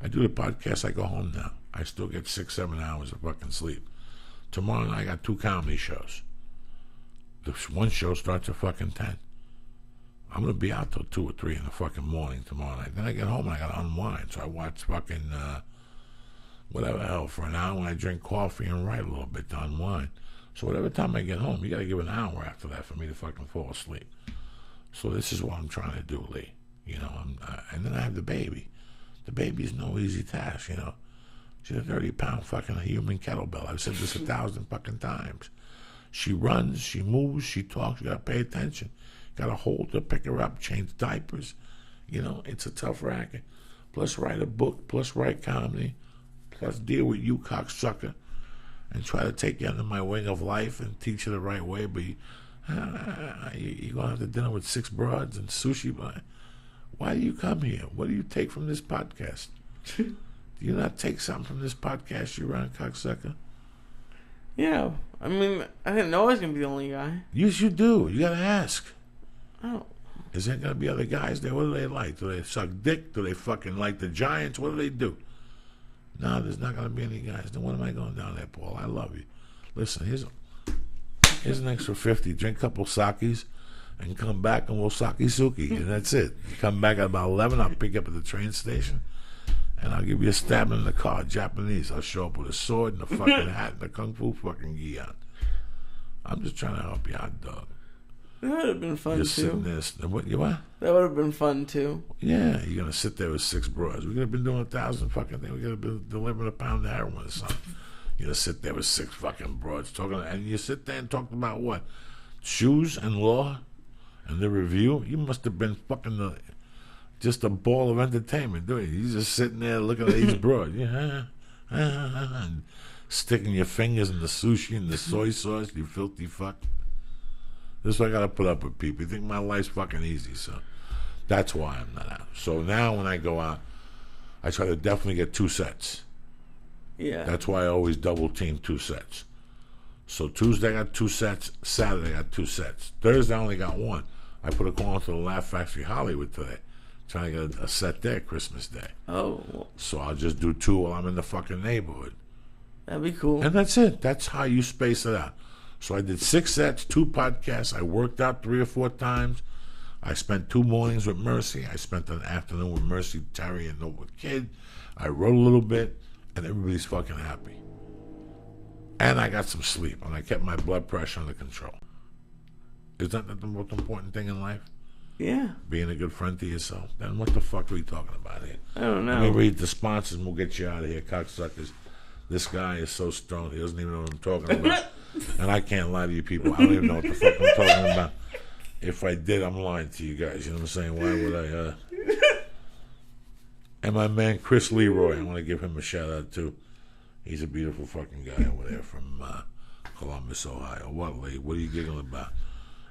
I do the podcast. I go home now. I still get 6, 7 hours of fucking sleep. Tomorrow night I got 2 comedy shows. This one show starts at fucking 10. I'm going to be out till 2 or 3 in the fucking morning tomorrow night. Then I get home and I got to unwind. So I watch fucking whatever the hell for an hour, and I drink coffee and write a little bit to unwind. So whatever time I get home, you got to give an hour after that for me to fucking fall asleep. So this is what I'm trying to do, Lee. You know, and then I have the baby. The baby's no easy task, you know. She's a 30-pound fucking human kettlebell. I've said this 1,000 fucking times. She runs, she moves, she talks. You got to pay attention. Got to hold her, pick her up, change diapers. You know, it's a tough racket. Plus write a book, plus write comedy, plus deal with you, cocksucker, and try to take you under my wing of life and teach you the right way. But you're going to have to dinner with 6 broads and sushi. Why do you come here? What do you take from this podcast? Do you not take something from this podcast, you round cocksucker? Yeah. I mean, I didn't know I was going to be the only guy. Yes, you do. You got to ask. Oh. Is there going to be other guys there? What do they like? Do they suck dick? Do they fucking like the Giants? What do they do? No, there's not going to be any guys. Then what am I going down there, Paul? I love you. Listen, here's an extra 50. Drink a couple sakis and come back and we'll sake-suki. And that's it. You come back at about 11. I'll pick you up at the train station. And I'll give you a stab in the car, Japanese. I'll show up with a sword and a fucking hat and a kung fu fucking gi on. I'm just trying to help you out, dog. That would have been fun, just too. Sitting there, what? That would have been fun, too. Yeah, you're going to sit there with 6 broads. We could have been doing 1,000 fucking things. We could have been delivering a pound of heroin or something. You're going to sit there with 6 fucking broads talking, and you sit there and talk about what? Shoes and law and the review? You must have been fucking just a ball of entertainment, don't you? You're just sitting there looking at these broads. Yeah, and sticking your fingers in the sushi and the soy sauce, you filthy fuck. This is what I got to put up with people. You think my life's fucking easy, so that's why I'm not out. So now when I go out, I try to definitely get 2 sets. Yeah. That's why I always double team 2 sets. So Tuesday I got 2 sets. Saturday I got 2 sets. Thursday I only got 1. I put a call into the Laugh Factory Hollywood today, trying to get a set there Christmas Day. Oh. So I'll just do 2 while I'm in the fucking neighborhood. That'd be cool. And that's it. That's how you space it out. So I did 6 sets, 2 podcasts. I worked out 3 or 4 times. I spent 2 mornings with Mercy. I spent an afternoon with Mercy, Terry, and the kid. I wrote a little bit, and everybody's fucking happy. And I got some sleep, and I kept my blood pressure under control. Is that not the most important thing in life? Yeah. Being a good friend to yourself? Then what the fuck are we talking about here? I don't know. Let me read the sponsors and we'll get you out of here, cocksuckers. This guy is so stoned, he doesn't even know what I'm talking about. And I can't lie to you people. I don't even know what the fuck I'm talking about. If I did, I'm lying to you guys. You know what I'm saying? Why would I? And my man Chris Leroy, I want to give him a shout out too. He's a beautiful fucking guy over there from Columbus, Ohio. What, Lee? What are you giggling about?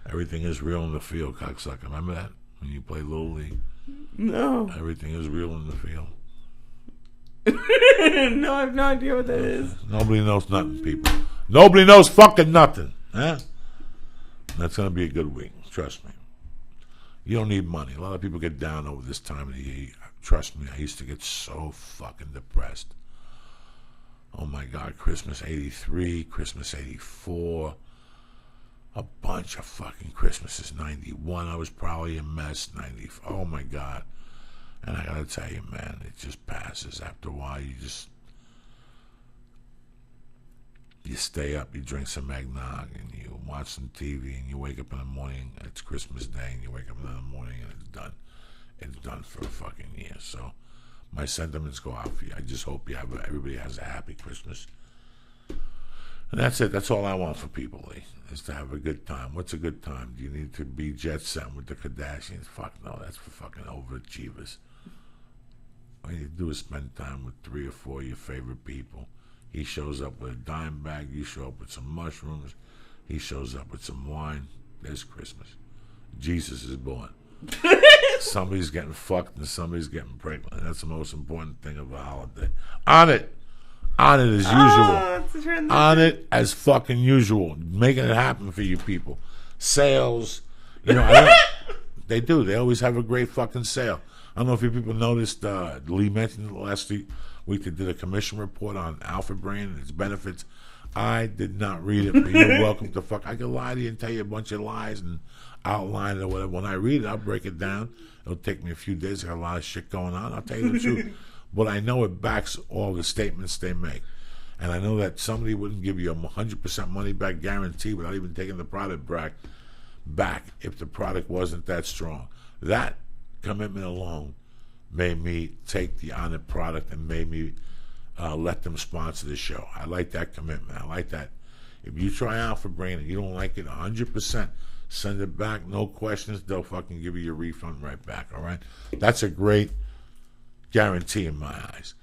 Everything is real in the field, cocksucker. Remember that? When you play Little League? No. Everything is real in the field. No, I have no idea what that is. Nobody knows nothing, people. Nobody knows fucking nothing. Huh? That's going to be a good week. Trust me. You don't need money. A lot of people get down over this time of the year. Trust me, I used to get so fucking depressed. Oh my God, Christmas 83, Christmas 84, a bunch of fucking Christmases. 91, I was probably a mess. 90, oh my God. And I gotta tell you, man, it just passes. After a while, you stay up, you drink some eggnog, and you watch some TV, and you wake up in the morning, it's Christmas Day, and you wake up in the morning, and it's done. It's done for a fucking year. So my sentiments go out for you. I just hope everybody has a happy Christmas. And that's it. That's all I want for people, Lee, is to have a good time. What's a good time? Do you need to be jet set with the Kardashians? Fuck no, that's for fucking overachievers. All you do is spend time with 3 or 4 of your favorite people. He shows up with a dime bag. You show up with some mushrooms. He shows up with some wine. There's Christmas. Jesus is born. Somebody's getting fucked and somebody's getting pregnant. That's the most important thing of a holiday. On it. On it as usual. On it as fucking usual. Making it happen for you people. Sales. You know, they do. They always have a great fucking sale. I don't know if you people noticed, Lee mentioned last week they did a commission report on Alpha Brain and its benefits. I did not read it, but you're welcome to fuck. I can lie to you and tell you a bunch of lies and outline it or whatever. When I read it, I'll break it down. It'll take me a few days. I got a lot of shit going on. I'll tell you the truth. But I know it backs all the statements they make. And I know that somebody wouldn't give you a 100% money back guarantee without even taking the product back if the product wasn't that strong. That commitment alone made me take the Onnit product and made me let them sponsor the show. I like that commitment. I like that. If you try Alpha Brain and you don't like it 100%, send it back, no questions. They'll fucking give you your refund right back, all right? That's a great guarantee in my eyes.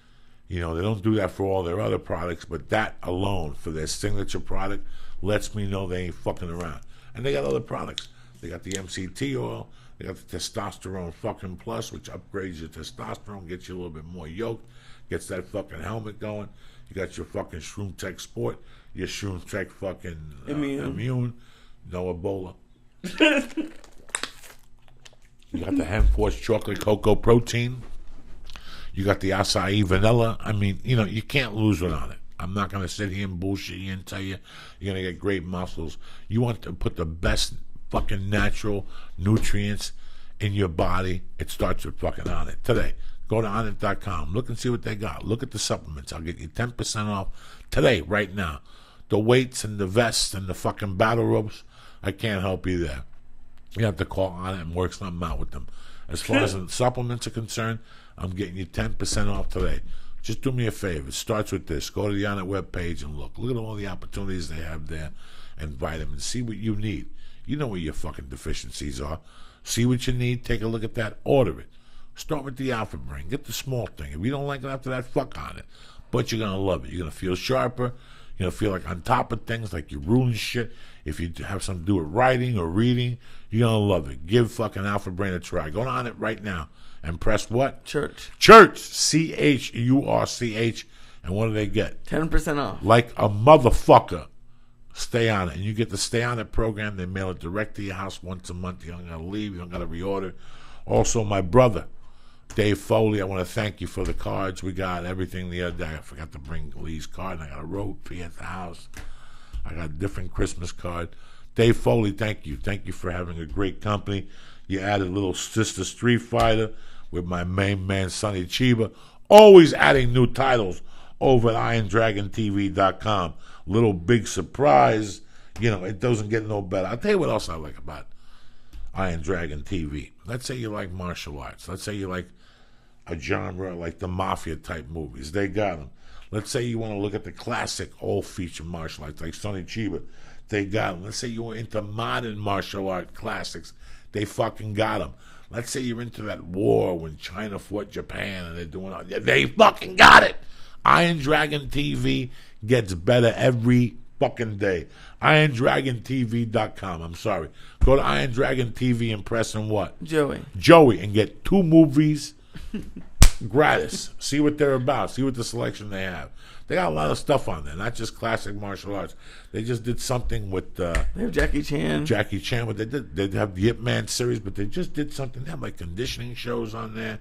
You know, they don't do that for all their other products, but that alone for their signature product lets me know they ain't fucking around. And they got other products. They got the MCT oil. They got the testosterone fucking plus, which upgrades your testosterone, gets you a little bit more yoked, gets that fucking helmet going. You got your fucking Shroom Tech Sport, your Shroom Tech fucking immune, no Ebola. You got the hemp force chocolate cocoa protein. You got the acai vanilla. I mean, you know, you can't lose without it. I'm not going to sit here and bullshit you and tell you you're going to get great muscles. You want to put the best fucking natural nutrients in your body. It starts with fucking Onnit. Today, go to Onnit.com. Look and see what they got. Look at the supplements. I'll get you 10% off today, right now. The weights and the vests and the fucking battle ropes, I can't help you there. You have to call Onnit and work something out with them. As far as the supplements are concerned, I'm getting you 10% off today. Just do me a favor. It starts with this. Go to the Onnit webpage and look. Look at all the opportunities they have there and vitamins. See what you need. You know where your fucking deficiencies are. See what you need. Take a look at that. Order it. Start with the Alpha Brain. Get the small thing. If you don't like it after that, fuck on it. But you're going to love it. You're going to feel sharper. You're going to feel like on top of things, like you're ruling shit. If you have something to do with writing or reading, you're going to love it. Give fucking Alpha Brain a try. Go on it right now and press what? Church. CHURCH. And what do they get? 10% off. Like a motherfucker. Stay on it. And you get the Stay On It program. They mail it direct to your house once a month. You don't got to leave. You don't got to reorder. Also, my brother, Dave Foley, I want to thank you for the cards. We got everything the other day. I forgot to bring Lee's card, and I got a rope fee at the house. I got a different Christmas card. Dave Foley, thank you. Thank you for having a great company. You added Little Sister Street Fighter with my main man, Sonny Chiba. Always adding new titles over at IronDragonTV.com. Little Big Surprise. It doesn't get no better. I'll tell you what else I like about Iron Dragon TV. Let's say you like martial arts. Let's say you like a genre like the mafia type movies. They got them. Let's say you want to look at the classic old feature martial arts like Sonny Chiba. They got them. Let's say you're into modern martial art classics. They fucking got them. Let's say you're into that war when China fought Japan and they're doing all. They fucking got it. Iron Dragon TV gets better every fucking day. IronDragonTV.com. I'm sorry. Go to Iron Dragon TV and press on what? Joey, and get 2 movies gratis. See what they're about. See what the selection they have. They got a lot of stuff on there, not just classic martial arts. They just did something with they have Jackie Chan. What they did, they have the Ip Man series, but they just did something. They have like conditioning shows on there.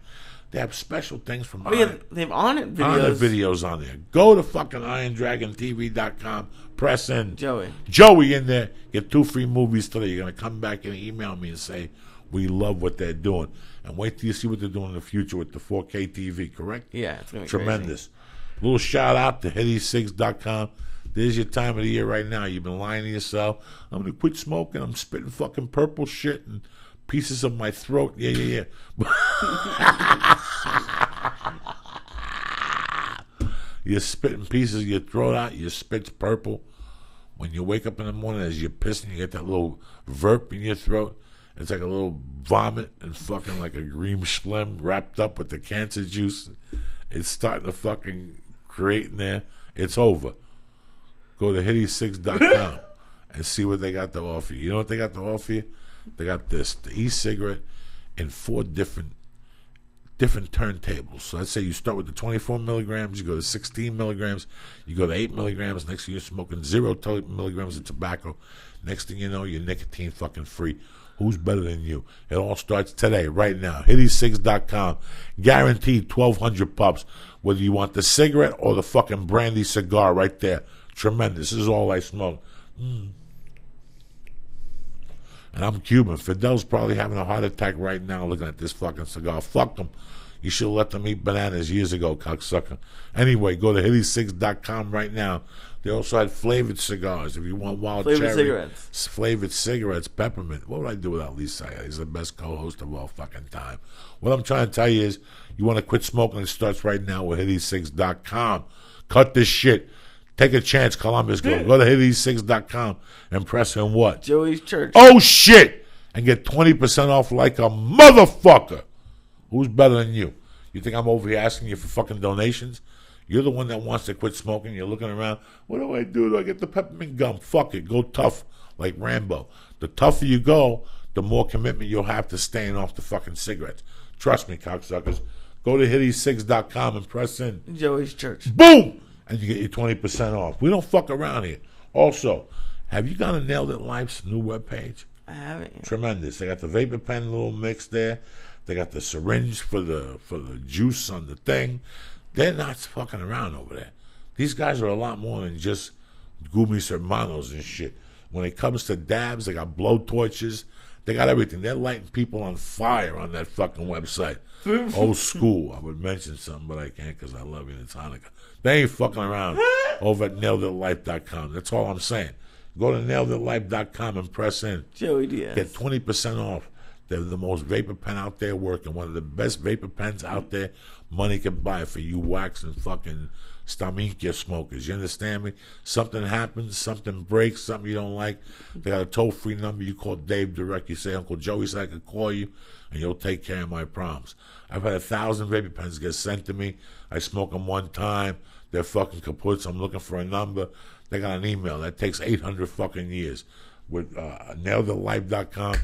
They have special things from they have On It videos on there. Go to fucking IronDragonTV.com. Press in Joey in there. Get 2 free movies today. You're gonna come back and email me and say we love what they're doing. And wait till you see what they're doing in the future with the 4K TV. Correct? Yeah, it's gonna be tremendous. Crazy. Little shout out to HittySix.com. There's your time of the year right now. You've been lying to yourself. I'm gonna quit smoking. I'm spitting fucking purple shit and pieces of my throat. Yeah. You're spitting pieces of your throat out. Your spit's purple. When you wake up in the morning, as you're pissing, you get that little verp in your throat. It's like a little vomit and fucking like a green schlim wrapped up with the cancer juice. It's starting to fucking create in there. It's over. Go to HittySix.com and see what they got to offer you. You know what they got to offer you? They got the e-cigarette in 4 different turntables. So let's say you start with the 24 milligrams, you go to 16 milligrams, you go to 8 milligrams. Next thing you're smoking 0 milligrams of tobacco. Next thing you know, you're nicotine fucking free. Who's better than you? It all starts today, right now. HittySix.com. Guaranteed 1,200 puffs. Whether you want the cigarette or the fucking brandy cigar right there. Tremendous. This is all I smoke. And I'm Cuban. Fidel's probably having a heart attack right now looking at this fucking cigar. Fuck them. You should have let them eat bananas years ago, cocksucker. Anyway, go to HittySix.com right now. They also had flavored cigars. If you want wild cherry. Flavored cigarettes, peppermint. What would I do without Lee Syatt? He's the best co-host of all fucking time. What I'm trying to tell you is, you want to quit smoking, it starts right now with HittySix.com. Cut this shit. Take a chance, Columbus. Go to HittySix.com and press in what? Joey's Church. Oh, shit! And get 20% off like a motherfucker. Who's better than you? You think I'm over here asking you for fucking donations? You're the one that wants to quit smoking. You're looking around. What do I do? Do I get the peppermint gum? Fuck it. Go tough like Rambo. The tougher you go, the more commitment you'll have to staying off the fucking cigarettes. Trust me, cocksuckers. Go to HittySix.com and press in Joey's Church. Boom! And you get your 20% off. We don't fuck around here. Also, have you gone to Nailed It Life's new webpage? I haven't yet. Tremendous. They got the vapor pen little mix there. They got the syringe for the juice on the thing. They're not fucking around over there. These guys are a lot more than just Gumis Hermanos and shit. When it comes to dabs, they got blow torches. They got everything. They're lighting people on fire on that fucking website. Old school. I would mention something, but I can't because I love you and it's Hanukkah. They ain't fucking around over at NailedItLife.com. That's all I'm saying. Go to NailedItLife.com and press in. Joey Diaz. Get 20% off. They're the most vapor pen out there working. One of the best vapor pens out there money can buy for you wax and fucking Staminkia smokers. You understand me? Something happens, something breaks, something you don't like. They got a toll-free number. You call Dave direct. You say, Uncle Joey said I could call you, and you'll take care of my problems. I've had 1,000 vapor pens get sent to me. I smoke them one time. They're fucking kaputs. I'm looking for a number. They got an email. That takes 800 fucking years. With NailedItLife.com,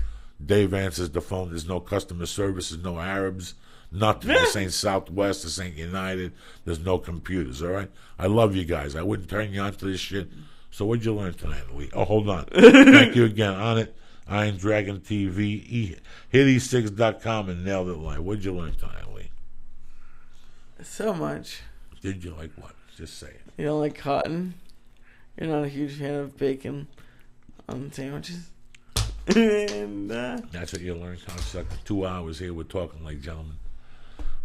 Dave answers the phone. There's no customer service. There's no Arabs. Nothing. This ain't Southwest. This ain't United. There's no computers, all right? I love you guys. I wouldn't turn you on to this shit. So what'd you learn tonight, Lee? Oh, hold on. Thank you again. On it, Iron Dragon TV, HittySix.com, and Nailed It Live. What'd you learn tonight, Lee? So much. Did you like what? Just say it. You don't like cotton? You're not a huge fan of bacon on sandwiches? And, that's what you learned, cocksucker. 2 hours here. We're talking like gentlemen.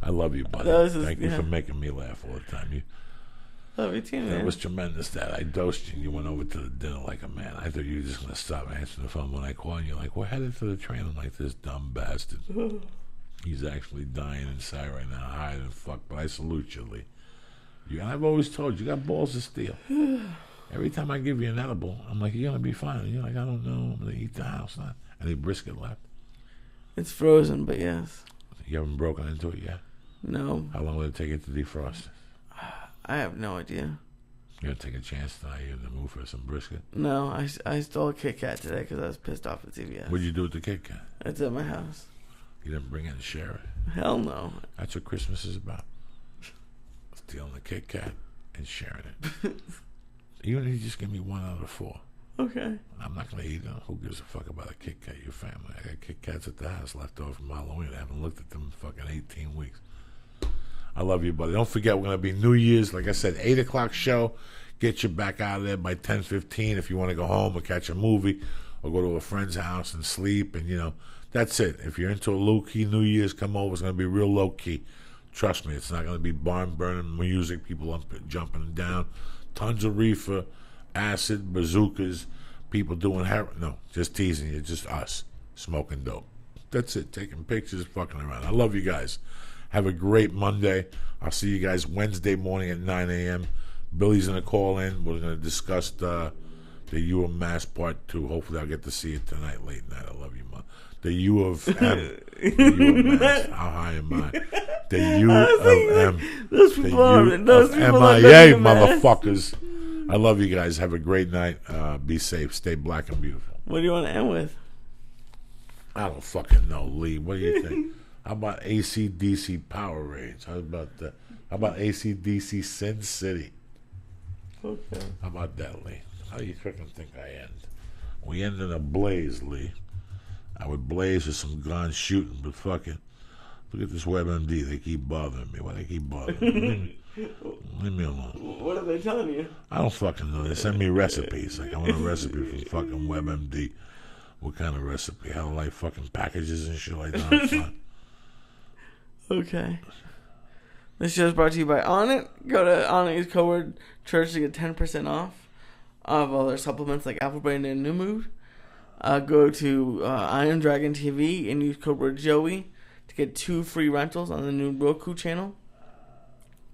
I love you, buddy. Thank you for making me laugh all the time. Love you too, man. That was tremendous, Dad. I dosed you and you went over to the dinner like a man. I thought you were just going to stop answering the phone when I called and you're like, we're headed to the train. I'm like, this dumb bastard. He's actually dying inside right now, higher than fuck, but I salute you, Lee. And I've always told you, you got balls of steel. Every time I give you an edible, I'm like, you're going to be fine. And you're like, I don't know. I'm going to eat the house. Not any brisket left. It's frozen, but yes. You haven't broken into it yet? No. How long will it take it to defrost? I have no idea. You going to take a chance tonight? You in the mood for some brisket? No, I stole a Kit Kat today because I was pissed off at CVS. What'd you do with the Kit Kat? It's at my house. You didn't bring it and share it? Hell no. That's what Christmas is about. Stealing the Kit Kat and sharing it. Even if you just give me 1 out of 4. Okay. I'm not going to eat them. Who gives a fuck about a Kit Kat? Your family. I got Kit Kats at the house left over from Halloween. I haven't looked at them in fucking 18 weeks. I love you, buddy. Don't forget, we're going to be New Year's. Like I said, 8 o'clock show. Get you back out of there by 10:15 if you want to go home or catch a movie or go to a friend's house and sleep. And, you know, that's it. If you're into a low-key New Year's, come over. It's going to be real low-key. Trust me, it's not going to be barn-burning music, people up, jumping down. Tons of reefer, acid, bazookas, people doing heroin. No, just teasing you. Just us smoking dope. That's it. Taking pictures, fucking around. I love you guys. Have a great Monday. I'll see you guys Wednesday morning at 9 a.m. Billy's going to call in. We're going to discuss the UMass Part 2. Hopefully I'll get to see it tonight, late night. I love you, man. The U of M. The UMass. How high am I? The U of M. Those The people U are those of people are MIA, living the best. motherfuckers. I love you guys. Have a great night. Be safe. Stay black and beautiful. What do you want to end with? I don't fucking know, Lee. What do you think? How about AC/DC Power Rage? How about that? How about AC/DC Sin City? Okay. How about that, Lee? How do you freaking think I end? We end in a blaze, Lee. I would blaze with some guns shooting, but fucking look at this WebMD. They keep bothering me. Why they keep bothering me? Leave me alone. What are they telling you? I don't fucking know. They send me recipes. Like, I want a recipe from fucking WebMD. What kind of recipe? How to like fucking packages and shit like that. I'm fine. Okay. This show is brought to you by Onnit. Go to Onnit, use code word church to get 10% off of all their supplements like Apple Brain and New Mood. Go to Iron Dragon TV and use code word Joey to get 2 free rentals on the new Roku channel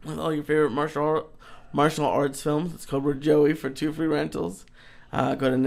with all your favorite martial arts films. It's code word Joey for 2 free rentals. Go to